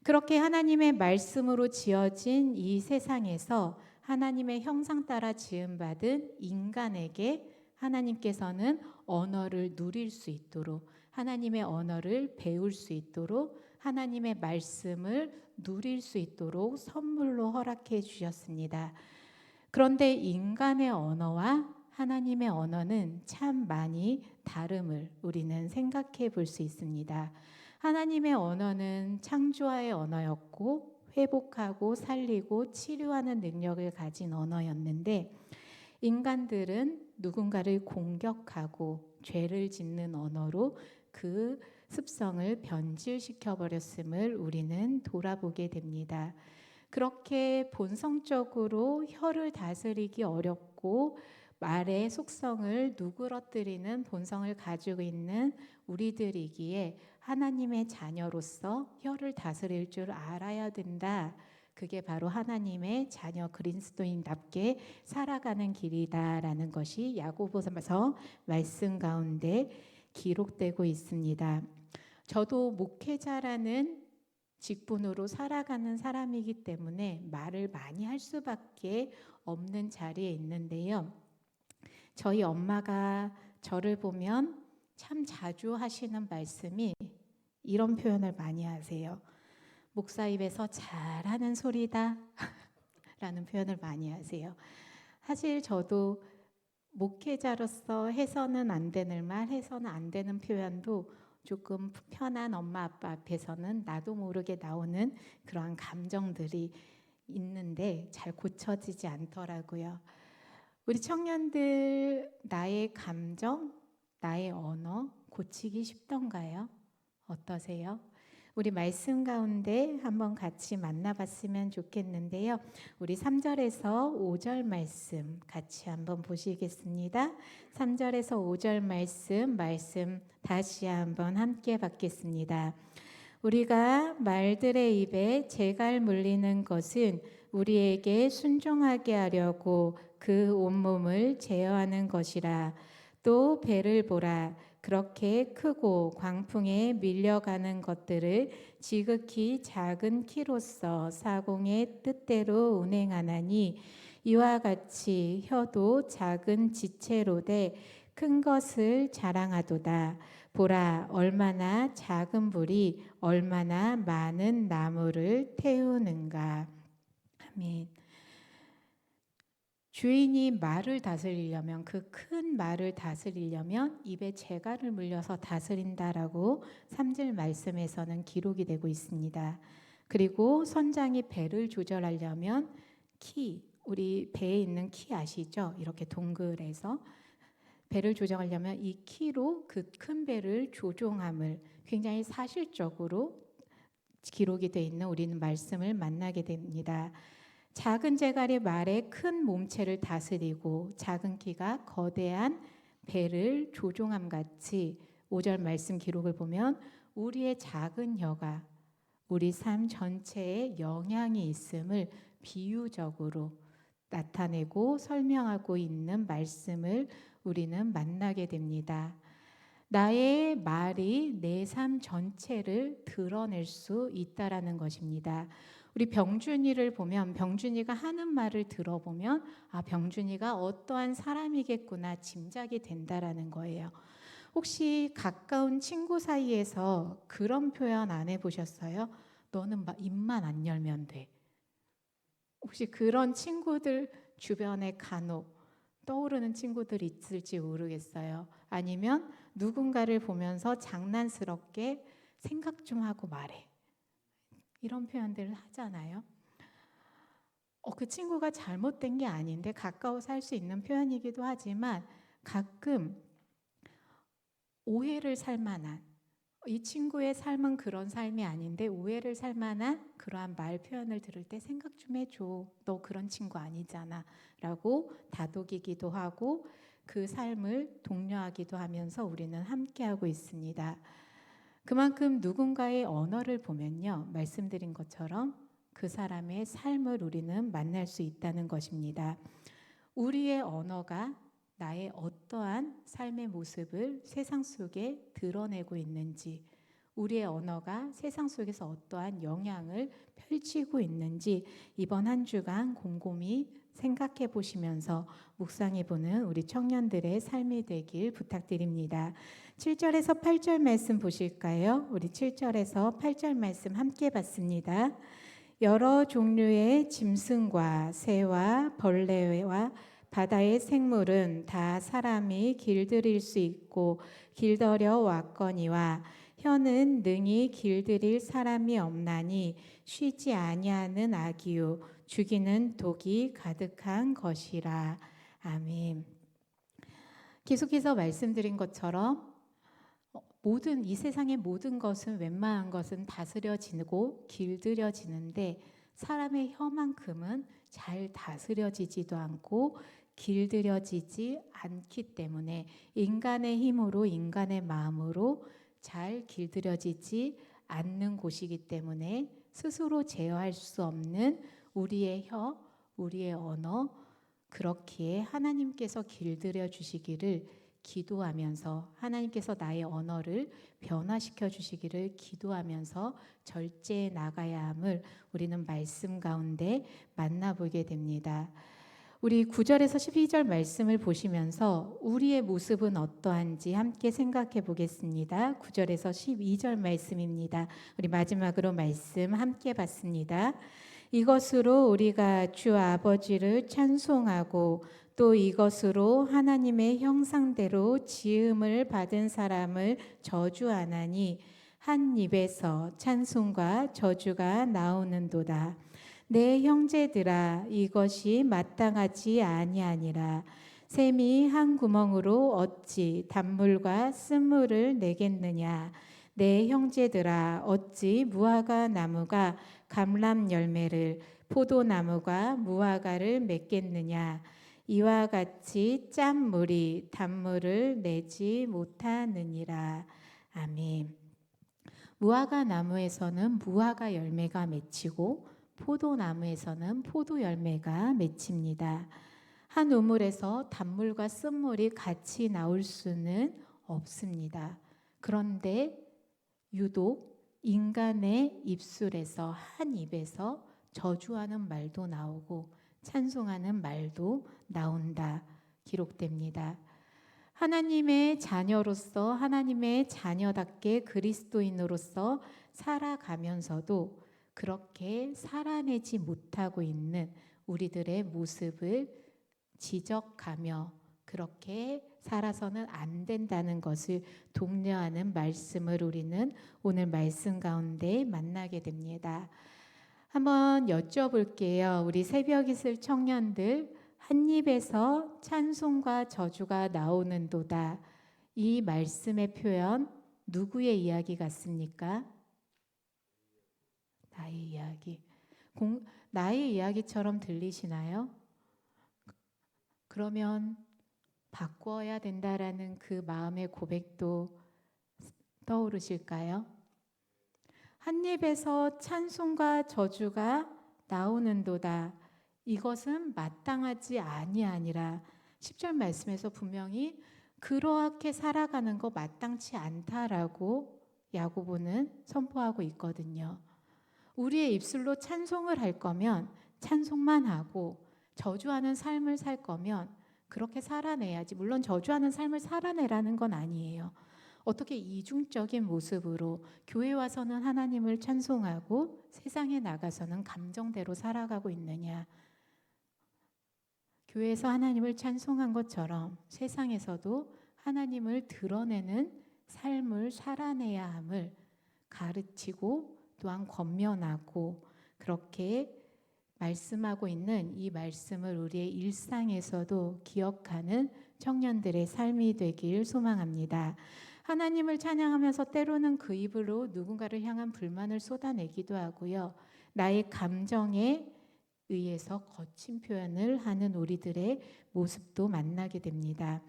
그렇게 하나님의 말씀으로 지어진 이 세상에서 하나님의 형상 따라 지음받은 인간에게 하나님께서는 언어를 누릴 수 있도록 하나님의 언어를 배울 수 있도록 하나님의 말씀을 누릴 수 있도록 선물로 허락해 주셨습니다. 그런데 인간의 언어와 하나님의 언어는 참 많이 다름을 우리는 생각해 볼 수 있습니다. 하나님의 언어는 창조와의 언어였고 회복하고 살리고 치료하는 능력을 가진 언어였는데 인간들은 누군가를 공격하고 죄를 짓는 언어로 그 습성을 변질시켜 버렸음을 우리는 돌아보게 됩니다. 그렇게 본성적으로 혀를 다스리기 어렵고 말의 속성을 누그러뜨리는 본성을 가지고 있는 우리들이기에 하나님의 자녀로서 혀를 다스릴 줄 알아야 된다. 그게 바로 하나님의 자녀 그리스도인답게 살아가는 길이다라는 것이 야고보서 말씀 가운데 기록되고 있습니다. 저도 목회자라는 직분으로 살아가는 사람이기 때문에 말을 많이 할 수밖에 없는 자리에 있는데요. 저희 엄마가 저를 보면 참 자주 하시는 말씀이 이런 표현을 많이 하세요. 목사 입에서 잘하는 소리다 라는 표현을 많이 하세요. 사실 저도 목회자로서 해서는 안 되는 말, 해서는 안 되는 표현도 조금 편한 엄마 아빠 앞에서는 나도 모르게 나오는 그러한 감정들이 있는데 잘 고쳐지지 않더라고요. 우리 청년들 나의 감정, 나의 언어 고치기 쉽던가요? 어떠세요? 우리 말씀 가운데 한번 같이 만나봤으면 좋겠는데요. 우리 3절에서 5절 말씀 같이 한번 보시겠습니다. 3절에서 5절 말씀 다시 한번 함께 받겠습니다. 우리가 말들의 입에 재갈 물리는 것은 우리에게 순종하게 하려고 그 온몸을 제어하는 것이라. 또 배를 보라. 그렇게 크고 광풍에 밀려가는 것들을 지극히 작은 키로서 사공의 뜻대로 운행하나니 이와 같이 혀도 작은 지체로되 큰 것을 자랑하도다. 보라, 얼마나 작은 불이 얼마나 많은 나무를 태우는가. 아멘. 주인이 말을 다스리려면, 그 큰 말을 다스리려면 입에 재갈을 물려서 다스린다라고 3절 말씀에서는 기록이 되고 있습니다. 그리고 선장이 배를 조절하려면 키, 우리 배에 있는 키 아시죠? 이렇게 동글해서 배를 조정하려면 이 키로 그 큰 배를 조종함을 굉장히 사실적으로 기록이 되어 있는 우리는 말씀을 만나게 됩니다. 작은 재갈이 말의 큰 몸체를 다스리고 작은 키가 거대한 배를 조종함 같이 5절 말씀 기록을 보면 우리의 작은 혀가 우리 삶 전체에 영향이 있음을 비유적으로 나타내고 설명하고 있는 말씀을 우리는 만나게 됩니다. 나의 말이 내 삶 전체를 드러낼 수 있다라는 것입니다. 우리 병준이를 보면 병준이가 하는 말을 들어보면 병준이가 어떠한 사람이겠구나 짐작이 된다라는 거예요. 혹시 가까운 친구 사이에서 그런 표현 안 해보셨어요? 너는 입만 안 열면 돼. 혹시 그런 친구들 주변에 간혹 떠오르는 친구들이 있을지 모르겠어요. 아니면 누군가를 보면서 장난스럽게 생각 좀 하고 말해. 이런 표현들을 하잖아요. 그 친구가 잘못된 게 아닌데 가까워서 할 수 있는 표현이기도 하지만 가끔 오해를 살 만한, 이 친구의 삶은 그런 삶이 아닌데 오해를 살 만한 그러한 말 표현을 들을 때 생각 좀 해줘. 너 그런 친구 아니잖아 라고 다독이기도 하고 그 삶을 독려하기도 하면서 우리는 함께하고 있습니다. 그만큼 누군가의 언어를 보면요, 말씀드린 것처럼 그 사람의 삶을 우리는 만날 수 있다는 것입니다. 우리의 언어가 나의 어떠한 삶의 모습을 세상 속에 드러내고 있는지, 우리의 언어가 세상 속에서 어떠한 영향을 펼치고 있는지 이번 한 주간 곰곰이 생각해 보시면서 묵상해 보는 우리 청년들의 삶이 되길 부탁드립니다. 7절에서 8절 말씀 보실까요? 우리 7절에서 8절 말씀 함께 봤습니다. 여러 종류의 짐승과 새와 벌레와 바다의 생물은 다 사람이 길들일 수 있고 길들여 왔거니와 혀는 능히 길들일 사람이 없나니 쉬지 아니하는 악이요 죽이는 독이 가득한 것이라. 아멘. 계속해서 말씀드린 것처럼 모든 이 세상의 모든 것은 웬만한 것은 다스려지고 길들여지는데 사람의 혀만큼은 잘 다스려지지도 않고 길들여지지 않기 때문에 인간의 힘으로 인간의 마음으로 잘 길들여지지 않는 곳이기 때문에 스스로 제어할 수 없는 우리의 혀, 우리의 언어, 그렇기에 하나님께서 길들여 주시기를 기도하면서 하나님께서 나의 언어를 변화시켜 주시기를 기도하면서 절제해 나가야 함을 우리는 말씀 가운데 만나보게 됩니다. 우리 9절에서 12절 말씀을 보시면서 우리의 모습은 어떠한지 함께 생각해 보겠습니다. 9절에서 12절 말씀입니다. 우리 마지막으로 말씀 함께 봤습니다. 이것으로 우리가 주 아버지를 찬송하고 또 이것으로 하나님의 형상대로 지음을 받은 사람을 저주하나니 한 입에서 찬송과 저주가 나오는도다. 내 형제들아 이것이 마땅하지 아니하니라. 샘이 한 구멍으로 어찌 단물과 쓴물을 내겠느냐. 내 형제들아 어찌 무화과 나무가 감람 열매를 포도나무가 무화과를 맺겠느냐. 이와 같이 짠물이 단물을 내지 못하느니라. 아멘. 무화과 나무에서는 무화과 열매가 맺히고 포도나무에서는 포도 열매가 맺힙니다. 한 우물에서 단물과 쓴물이 같이 나올 수는 없습니다. 그런데 유독 인간의 입술에서, 한 입에서 저주하는 말도 나오고 찬송하는 말도 나온다 기록됩니다. 하나님의 자녀로서, 하나님의 자녀답게 그리스도인으로서 살아가면서도 그렇게 살아내지 못하고 있는 우리들의 모습을 지적하며 그렇게 살아서는 안 된다는 것을 독려하는 말씀을 우리는 오늘 말씀 가운데 만나게 됩니다. 한번 여쭤볼게요. 우리 새벽 이슬 청년들, 한 입에서 찬송과 저주가 나오는도다. 이 말씀의 표현 누구의 이야기 같습니까? 나의 이야기. 나의 이야기처럼 들리시나요? 그러면 바꿔야 된다라는 그 마음의 고백도 떠오르실까요? 한 입에서 찬송과 저주가 나오는도다. 이것은 마땅하지 아니하니라. 10절 말씀에서 분명히 그렇게 살아가는 거 마땅치 않다라고 야고보는 선포하고 있거든요. 우리의 입술로 찬송을 할 거면 찬송만 하고 저주하는 삶을 살 거면 그렇게 살아내야지. 물론 저주하는 삶을 살아내라는 건 아니에요. 어떻게 이중적인 모습으로 교회 와서는 하나님을 찬송하고 세상에 나가서는 감정대로 살아가고 있느냐. 교회에서 하나님을 찬송한 것처럼 세상에서도 하나님을 드러내는 삶을 살아내야 함을 가르치고 또한 권면하고 그렇게 말씀하고 있는 이 말씀을 우리의 일상에서도 기억하는 청년들의 삶이 되길 소망합니다. 하나님을 찬양하면서 때로는 그 입으로 누군가를 향한 불만을 쏟아내기도 하고요. 나의 감정에 의해서 거친 표현을 하는 우리들의 모습도 만나게 됩니다.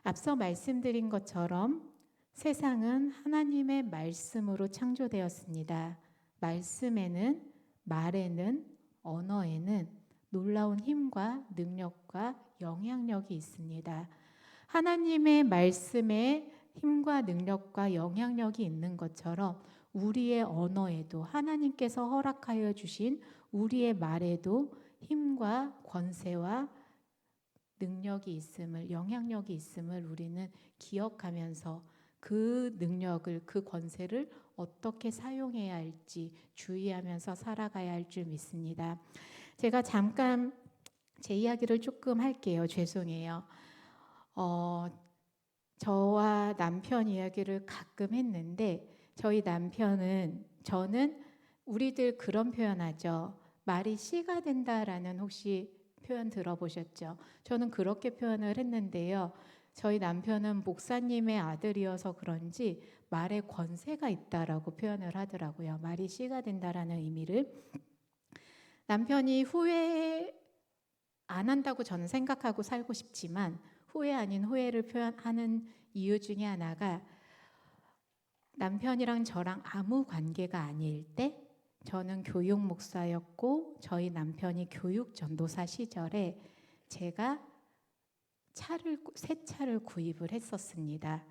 앞서 말씀드린 것처럼 세상은 하나님의 말씀으로 창조되었습니다. 말씀에는, 말에는, 언어에는 놀라운 힘과 능력과 영향력이 있습니다. 하나님의 말씀에 힘과 능력과 영향력이 있는 것처럼 우리의 언어에도 하나님께서 허락하여 주신 우리의 말에도 힘과 권세와 능력이 있음을, 영향력이 있음을 우리는 기억하면서 그 능력을, 그 권세를 어떻게 사용해야 할지 주의하면서 살아가야 할 줄 믿습니다. 제가 잠깐 제 이야기를 조금 할게요. 죄송해요. 저와 남편 이야기를 가끔 했는데 저희 남편은, 저는 우리들 그런 표현하죠. 말이 씨가 된다라는 혹시 표현 들어보셨죠? 저는 그렇게 표현을 했는데요. 저희 남편은 목사님의 아들이어서 그런지 말에 권세가 있다라고 표현을 하더라고요. 말이 씨가 된다라는 의미를. 남편이 후회 안 한다고 저는 생각하고 살고 싶지만 후회 아닌 후회를 표현하는 이유 중에 하나가 남편이랑 저랑 아무 관계가 아닐 때 저는 교육 목사였고 저희 남편이 교육 전도사 시절에 제가 새 차를 구입을 했었습니다.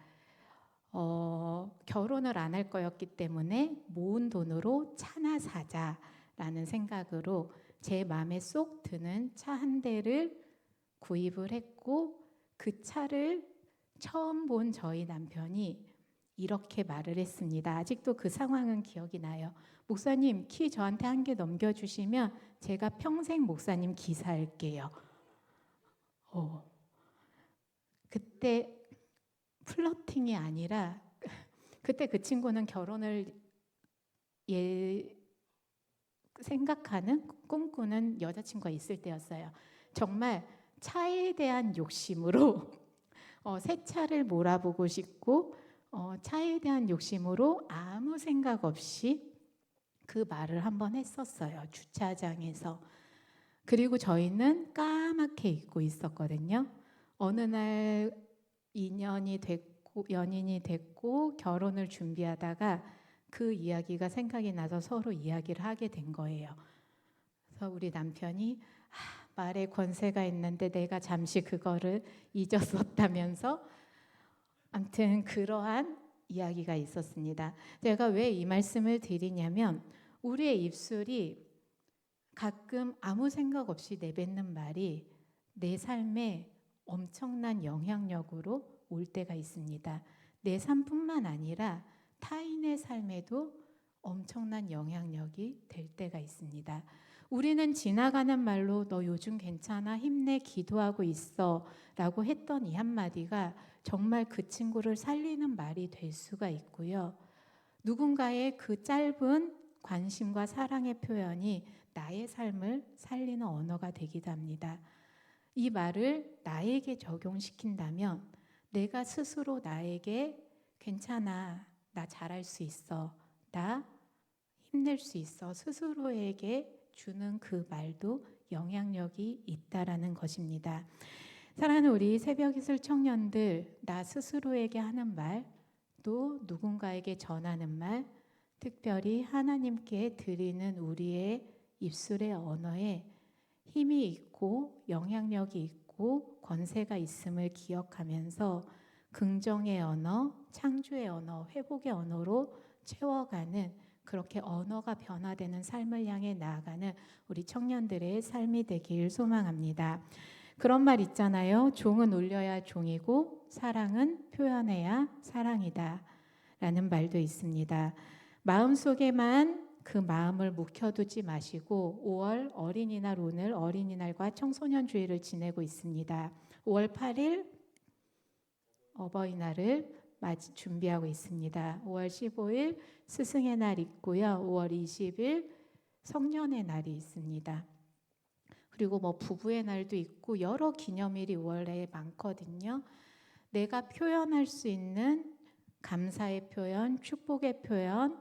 결혼을 안 할 거였기 때문에 모은 돈으로 차나 사자라는 생각으로 제 마음에 쏙 드는 차 한 대를 구입을 했고 그 차를 처음 본 저희 남편이 이렇게 말을 했습니다. 아직도 그 상황은 기억이 나요. 목사님, 키 저한테 한 개 넘겨주시면 제가 평생 목사님 기사할게요. 그때 플러팅이 아니라 그때 그 친구는 결혼을 생각하는, 꿈꾸는 여자친구가 있을 때였어요. 정말 차에 대한 욕심으로 새 차를 몰아보고 싶고 차에 대한 욕심으로 아무 생각 없이 그 말을 한번 했었어요. 주차장에서. 그리고 저희는 까맣게 잊고 있었거든요. 어느 날 연인이 됐고 결혼을 준비하다가 그 이야기가 생각이 나서 서로 이야기를 하게 된 거예요. 그래서 우리 남편이 말에 권세가 있는데 내가 잠시 그거를 잊었었다면서 아무튼 그러한 이야기가 있었습니다. 제가 왜 이 말씀을 드리냐면 우리의 입술이 가끔 아무 생각 없이 내뱉는 말이 내 삶에 엄청난 영향력으로 올 때가 있습니다. 내 삶뿐만 아니라 타인의 삶에도 엄청난 영향력이 될 때가 있습니다. 우리는 지나가는 말로 너 요즘 괜찮아? 힘내, 기도하고 있어 라고 했던 이 한마디가 정말 그 친구를 살리는 말이 될 수가 있고요. 누군가의 그 짧은 관심과 사랑의 표현이 나의 삶을 살리는 언어가 되기도 합니다. 이 말을 나에게 적용시킨다면 내가 스스로 나에게 괜찮아, 나 잘할 수 있어, 나 힘낼 수 있어 스스로에게 주는 그 말도 영향력이 있다라는 것입니다. 사랑하는 우리 새벽이슬 청년들, 나 스스로에게 하는 말, 또 누군가에게 전하는 말, 특별히 하나님께 드리는 우리의 입술의 언어에 힘이 있고 영향력이 있고 권세가 있음을 기억하면서 긍정의 언어, 창조의 언어, 회복의 언어로 채워가는 그렇게 언어가 변화되는 삶을 향해 나아가는 우리 청년들의 삶이 되길 소망합니다. 그런 말 있잖아요. 종은 울려야 종이고 사랑은 표현해야 사랑이다 라는 말도 있습니다. 마음속에만 그 마음을 묵혀두지 마시고 5월 어린이날 오늘 어린이날과 청소년 주일을 지내고 있습니다. 5월 8일 어버이날을 준비하고 있습니다. 5월 15일 스승의 날 있고요. 5월 20일 성년의 날이 있습니다. 그리고 부부의 날도 있고 여러 기념일이 5월에 많거든요. 내가 표현할 수 있는 감사의 표현, 축복의 표현,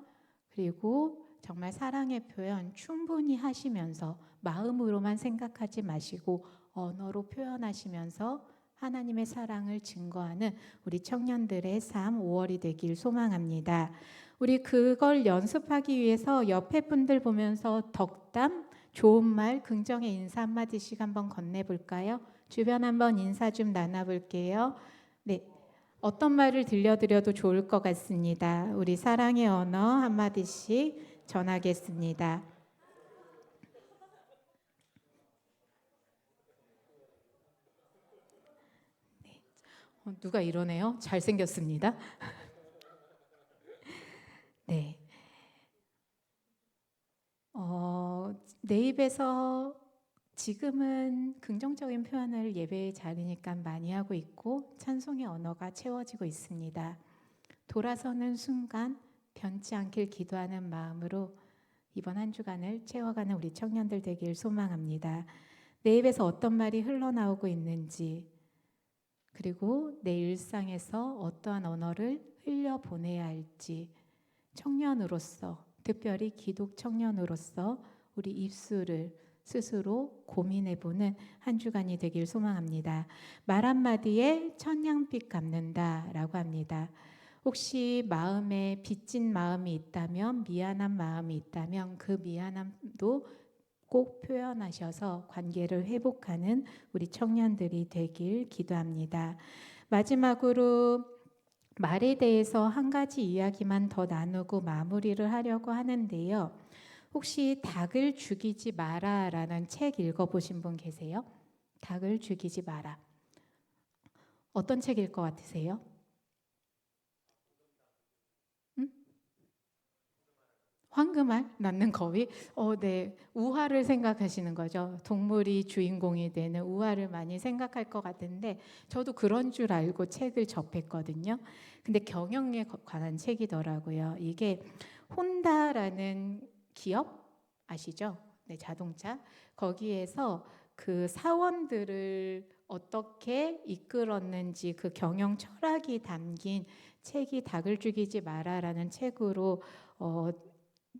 그리고 정말 사랑의 표현 충분히 하시면서 마음으로만 생각하지 마시고 언어로 표현하시면서 하나님의 사랑을 증거하는 우리 청년들의 삶 5월이 되길 소망합니다. 우리 그걸 연습하기 위해서 옆에 분들 보면서 덕담, 좋은 말, 긍정의 인사 한마디씩 한번 건네볼까요? 주변 한번 인사 좀 나눠볼게요. 네, 어떤 말을 들려드려도 좋을 것 같습니다. 우리 사랑의 언어 한마디씩 전하겠습니다. 네. 누가 이러네요? 잘생겼습니다. 네. 내 입에서 지금은 긍정적인 표현을 예배의 자리니까 많이 하고 있고 찬송의 언어가 채워지고 있습니다. 돌아서는 순간 변치 않길 기도하는 마음으로 이번 한 주간을 채워가는 우리 청년들 되길 소망합니다. 내 입에서 어떤 말이 흘러나오고 있는지 그리고 내 일상에서 어떠한 언어를 흘려보내야 할지 청년으로서 특별히 기독 청년으로서 우리 입술을 스스로 고민해보는 한 주간이 되길 소망합니다. 말 한마디에 천냥빚 갚는다라고 합니다. 혹시 마음에 빚진 마음이 있다면 미안한 마음이 있다면 그 미안함도 꼭 표현하셔서 관계를 회복하는 우리 청년들이 되길 기도합니다. 마지막으로 말에 대해서 한 가지 이야기만 더 나누고 마무리를 하려고 하는데요. 혹시 닭을 죽이지 마라라는 책 읽어보신 분 계세요? 닭을 죽이지 마라. 어떤 책일 것 같으세요? 황금알 낳는 거위? 네, 우화를 생각하시는 거죠. 동물이 주인공이 되는 우화를 많이 생각할 것 같은데 저도 그런 줄 알고 책을 접했거든요. 근데 경영에 관한 책이더라고요. 이게 혼다라는 기업 아시죠? 네, 자동차. 거기에서 그 사원들을 어떻게 이끌었는지 그 경영 철학이 담긴 책이 닭을 죽이지 마라라는 책으로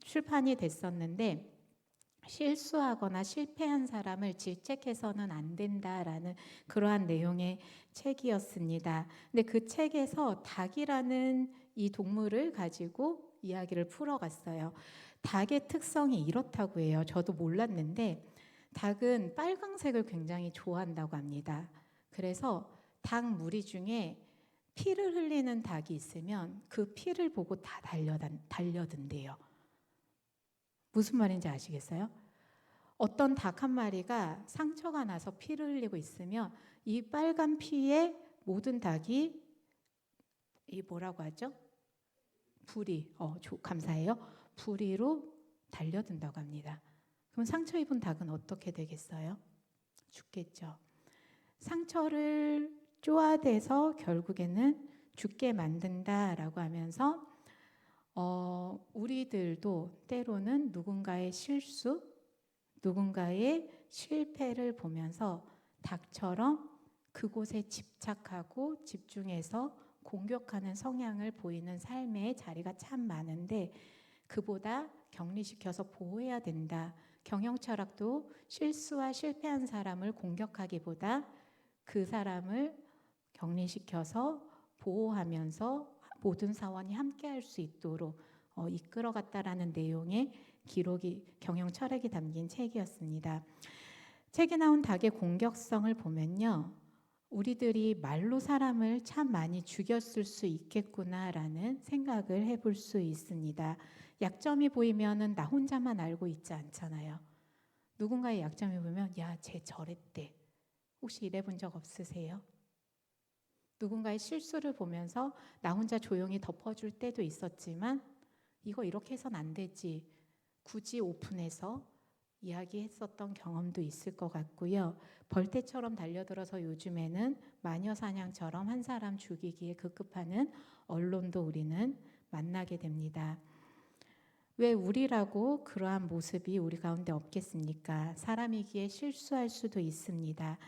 출판이 됐었는데 실수하거나 실패한 사람을 질책해서는 안 된다라는 그러한 내용의 책이었습니다. 근데 그 책에서 닭이라는 이 동물을 가지고 이야기를 풀어갔어요. 닭의 특성이 이렇다고 해요. 저도 몰랐는데 닭은 빨강색을 굉장히 좋아한다고 합니다. 그래서 닭 무리 중에 피를 흘리는 닭이 있으면 그 피를 보고 다 달려든대요. 무슨 말인지 아시겠어요? 어떤 닭 한 마리가 상처가 나서 피를 흘리고 있으면 이 빨간 피에 모든 닭이 이 뭐라고 하죠? 부리, 감사해요. 부리로 달려든다고 합니다. 그럼 상처 입은 닭은 어떻게 되겠어요? 죽겠죠. 상처를 쪼아대서 결국에는 죽게 만든다라고 하면서 우리들도 때로는 누군가의 실수, 누군가의 실패를 보면서 닭처럼 그곳에 집착하고 집중해서 공격하는 성향을 보이는 삶의 자리가 참 많은데 그보다 격리시켜서 보호해야 된다. 경영 철학도 실수와 실패한 사람을 공격하기보다 그 사람을 격리시켜서 보호하면서 모든 사원이 함께할 수 있도록 이끌어갔다라는 내용의 기록이 경영 철학이 담긴 책이었습니다. 책에 나온 닭의 공격성을 보면요, 우리들이 말로 사람을 참 많이 죽였을 수 있겠구나라는 생각을 해볼 수 있습니다. 약점이 보이면은 나 혼자만 알고 있지 않잖아요. 누군가의 약점이 보면 야, 쟤 저랬대. 혹시 이래본 적 없으세요? 누군가의 실수를 보면서 나 혼자 조용히 덮어줄 때도 있었지만 이거 이렇게 해선 안 되지. 굳이 오픈해서 이야기했었던 경험도 있을 것 같고요. 벌떼처럼 달려들어서 요즘에는 마녀사냥처럼 한 사람 죽이기에 급급하는 언론도 우리는 만나게 됩니다. 왜 우리라고 그러한 모습이 우리 가운데 없겠습니까? 사람이기에 실수할 수도 있습니다.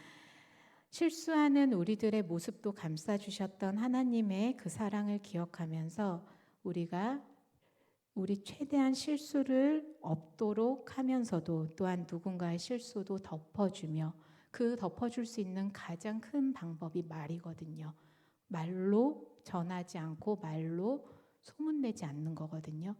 실수하는 우리들의 모습도 감싸주셨던 하나님의 그 사랑을 기억하면서 우리가 우리 최대한 실수를 없도록 하면서도 또한 누군가의 실수도 덮어주며 그 덮어줄 수 있는 가장 큰 방법이 말이거든요. 말로 전하지 않고 말로 소문내지 않는 거거든요.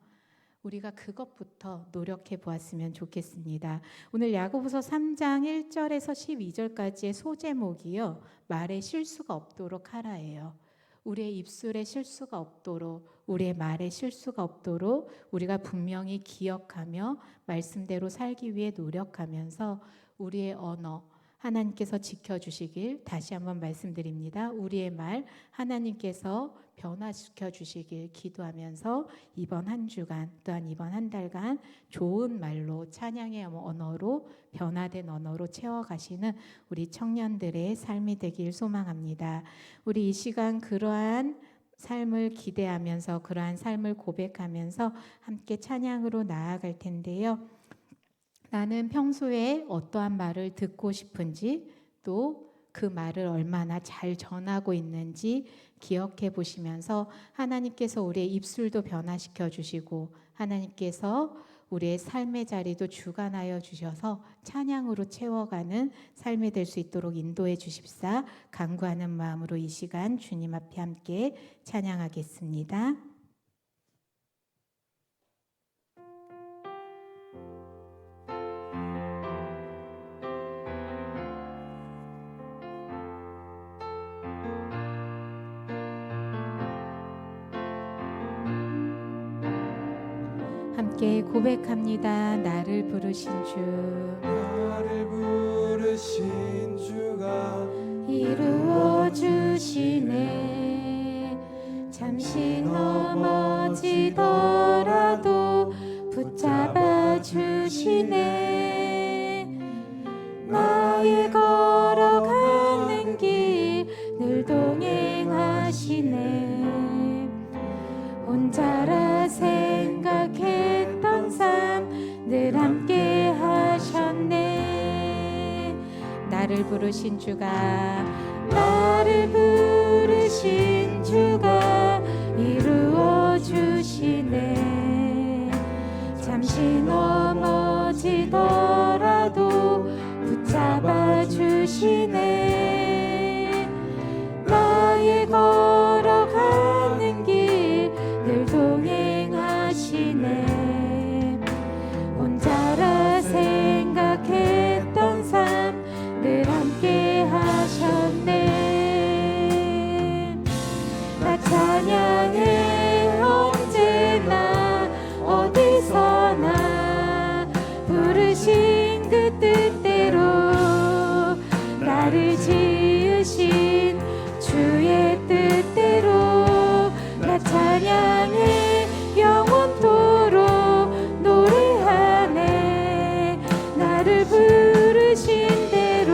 우리가 그것부터 노력해 보았으면 좋겠습니다. 오늘 야고보서 3장 1절에서 12절까지의 소제목이요, 말에 실수가 없도록 하라예요. 우리의 입술에 실수가 없도록, 우리의 말에 실수가 없도록 우리가 분명히 기억하며 말씀대로 살기 위해 노력하면서 우리의 언어 하나님께서 지켜주시길 다시 한번 말씀드립니다. 우리의 말 하나님께서 변화시켜 주시길 기도하면서 이번 한 주간 또한 이번 한 달간 좋은 말로 찬양의 언어로 변화된 언어로 채워가시는 우리 청년들의 삶이 되길 소망합니다. 우리 이 시간 그러한 삶을 기대하면서 그러한 삶을 고백하면서 함께 찬양으로 나아갈 텐데요. 나는 평소에 어떠한 말을 듣고 싶은지 또 그 말을 얼마나 잘 전하고 있는지 기억해 보시면서 하나님께서 우리의 입술도 변화시켜 주시고 하나님께서 우리의 삶의 자리도 주관하여 주셔서 찬양으로 채워가는 삶이 될 수 있도록 인도해 주십사 간구하는 마음으로 이 시간 주님 앞에 함께 찬양하겠습니다. 함께 고백합니다. 나를 부르신 주, 나를 부르신 주가 이루어 주시네. 잠시 넘어지더라도 붙잡아 주시네. 나의 걸어가는 길 늘 동행하시네. 혼자라 생각했던 삶 늘 함께 하셨네. 나를 부르신 주가, 나를 부르신 주가 이루어 주시네. 잠시 넘어지더라도 붙잡아 주시네. 나의 걸어가는 길 늘 동행하시네. 혼자라 생각했던 삶 늘 함께 하셨네. 나 찬양해 언제나 어디서나 부르신 그 뜻대로 나를 지으신 주의 뜻대로 나 찬양해 영원토록 노래하네. 나를 부르신 대로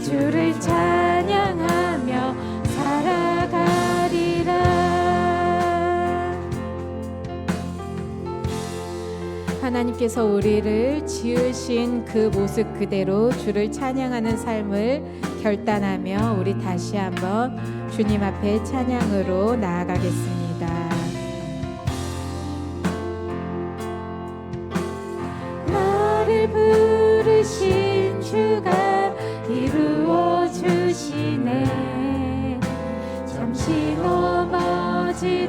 주를 찬양하며 살아가리라. 하나님께서 우리를 지으신 그 모습 그대로 주를 찬양하는 삶을 결단하며 우리 다시 한번 주님 앞에 찬양으로 나아가겠습니다. 나를 부르신 주가 이루어 주시네. 잠시 넘어지더라도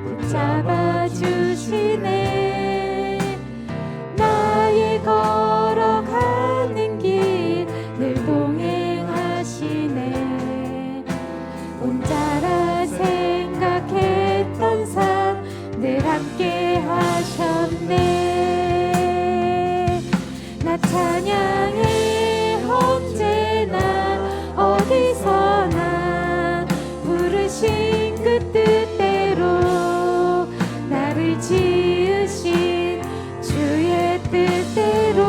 붙잡아 주시네. 나의 걸어가는 길 늘 동행하시네. 혼자라 생각했던 삶 늘 함께 하셨네. 나 찬양해 언제나 어디서나 부르신 그 뜻대로 나를 지으신 주의 뜻대로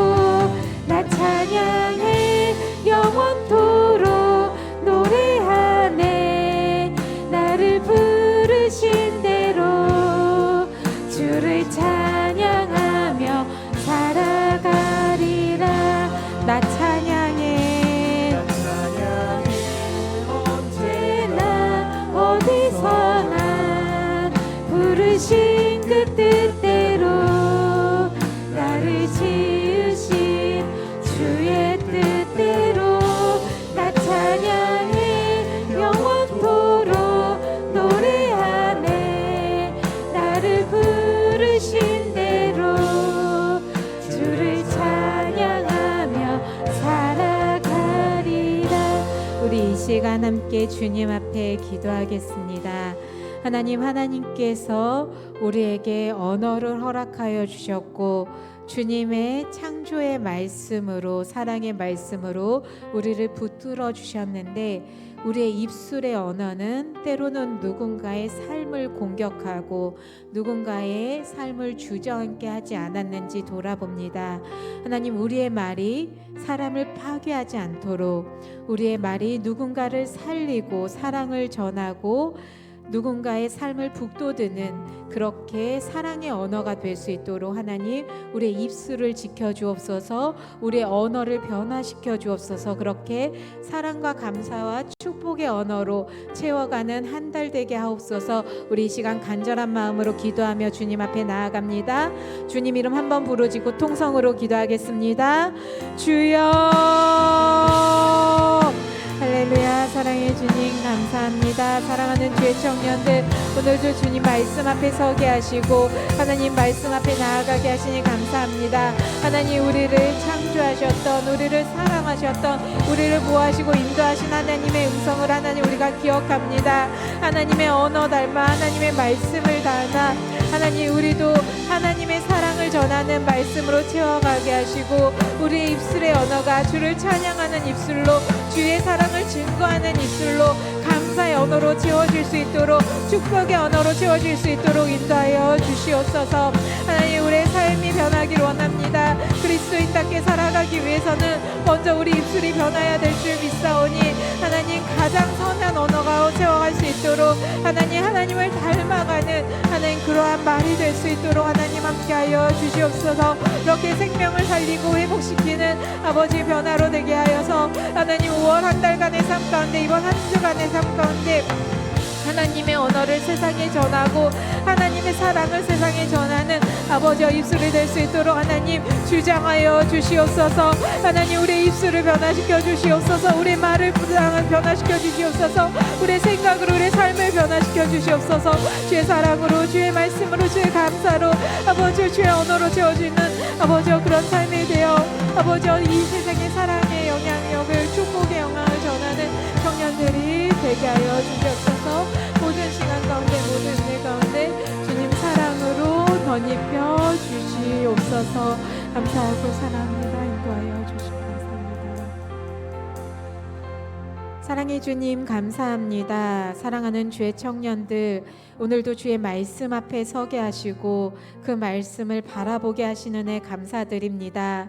나 찬양해 영원토록 노래하네. 나를 부르신 대로 주를 찬양하며 살아가리라. 나 찬양해 언제나 어디서나 부르신 그 뜻대로 나를 지으신 주의 뜻대로 나 찬양해 영원토록 노래하네. 나를 부르신 대로 주를 찬양하며 살아가리라. 우리 이 시간 함께 주님 앞에 기도하겠습니다. 하나님께서 우리에게 언어를 허락하여 주셨고 주님의 창조의 말씀으로 사랑의 말씀으로 우리를 붙들어 주셨는데 우리의 입술의 언어는 때로는 누군가의 삶을 공격하고 누군가의 삶을 주저앉게 하지 않았는지 돌아봅니다. 하나님, 우리의 말이 사람을 파괴하지 않도록 우리의 말이 누군가를 살리고 사랑을 전하고 누군가의 삶을 북돋우는 그렇게 사랑의 언어가 될 수 있도록 하나님 우리의 입술을 지켜주옵소서. 우리의 언어를 변화시켜 주옵소서. 그렇게 사랑과 감사와 축복의 언어로 채워가는 한 달 되게 하옵소서. 우리 이 시간 간절한 마음으로 기도하며 주님 앞에 나아갑니다. 주님 이름 한번 부르짖고 통성으로 기도하겠습니다. 주여 할렐루야. 사랑의 주님 감사합니다. 사랑하는 주의 청년들 오늘도 주님 말씀 앞에 서게 하시고 하나님 말씀 앞에 나아가게 하시니 감사합니다. 하나님 우리를 창조하셨던 우리를 사랑하셨던 우리를 보호하시고 인도하신 하나님의 음성을 하나님 우리가 기억합니다. 하나님의 언어 닮아 하나님의 말씀을 닮아 하나님 우리도 하나님의 사랑을 전하는 말씀으로 채워가게 하시고 우리의 입술의 언어가 주를 찬양하는 입술로 주의 사랑을 증거하는 입술로 감사의 언어로 채워질 수 있도록 축복의 언어로 채워질 수 있도록 인도하여 주시옵소서. 하나님 우리의 삶이 변하기를 원합니다. 그리스도인답게 살아가기 위해서는 먼저 우리 입술이 변화해야 될 줄 믿사오니 하나님 가장 선한 언어가 채워갈 수 있도록 하나님을 닮아가는 하나님 그러한 말이 될 수 있도록 하나님 함께하여 주시옵소서. 이렇게 생명을 살리고 회복시키는 아버지의 변화로 되게 하여서 하나님 5월 한 달간의 삶 가운데 이번 한 주간의 삶 가운데 하나님의 언어를 세상에 전하고 하나님의 사랑을 세상에 전하는 아버지의 입술이 될 수 있도록 하나님 주장하여 주시옵소서. 하나님 우리의 입술을 변화시켜 주시옵소서. 우리의 말을 변화시켜 주시옵소서. 우리의 생각으로 우리의 삶을 변화시켜 주시옵소서. 주의 사랑으로 주의 말씀으로 주의 감사로 아버지 주의 언어로 채워주는 아버지 그런 삶이 되어 아버지 이 세상의 사랑의 영향력을 축복의 영광을 전하는 청년들이 되게 하여 주시옵소서. 모든 시간 가운데 모든 은혜 가운데 주님 사랑으로 덧입혀 주시옵소서. 감사하고 사랑합니다. 인도하여 주시옵소서. 감사합니다. 사랑의 주님 감사합니다. 사랑하는 주의 청년들 오늘도 주의 말씀 앞에 서게 하시고 그 말씀을 바라보게 하시는 애 감사드립니다.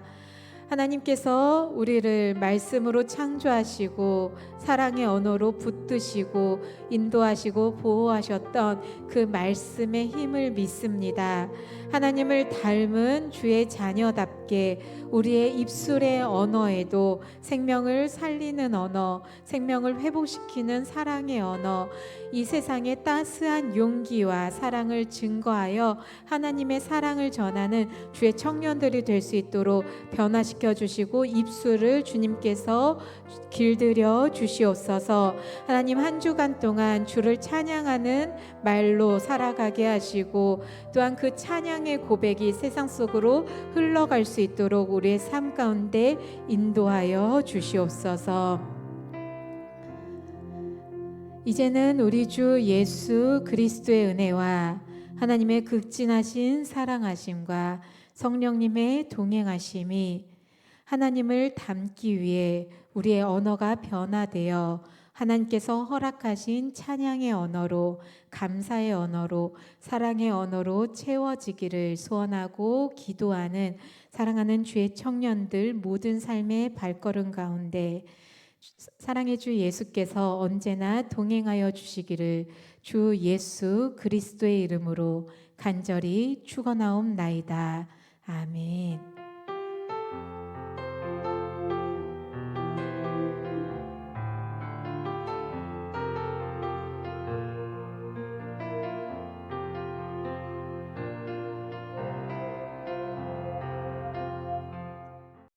하나님께서 우리를 말씀으로 창조하시고 사랑의 언어로 붙드시고 인도하시고 보호하셨던 그 말씀의 힘을 믿습니다. 하나님을 닮은 주의 자녀답게 우리의 입술의 언어에도 생명을 살리는 언어, 생명을 회복시키는 사랑의 언어, 이 세상의 따스한 용기와 사랑을 증거하여 하나님의 사랑을 전하는 주의 청년들이 될 수 있도록 변화시켜 주시고 입술을 주님께서 길들여 주시옵소서. 하나님 한 주간 동안 주를 찬양하는 말로 살아가게 하시고 또한 그 찬양의 고백이 세상 속으로 흘러갈 수 있도록 우리의 삶 가운데 인도하여 주시옵소서. 이제는 우리 주 예수 그리스도의 은혜와 하나님의 극진하신 사랑하심과 성령님의 동행하심이 하나님을 닮기 위해 우리의 언어가 변화되어 하나님께서 허락하신 찬양의 언어로 감사의 언어로 사랑의 언어로 채워지기를 소원하고 기도하는 사랑하는 주의 청년들 모든 삶의 발걸음 가운데 사랑의 주 예수께서 언제나 동행하여 주시기를 주 예수 그리스도의 이름으로 간절히 축원하옵나이다. 아멘.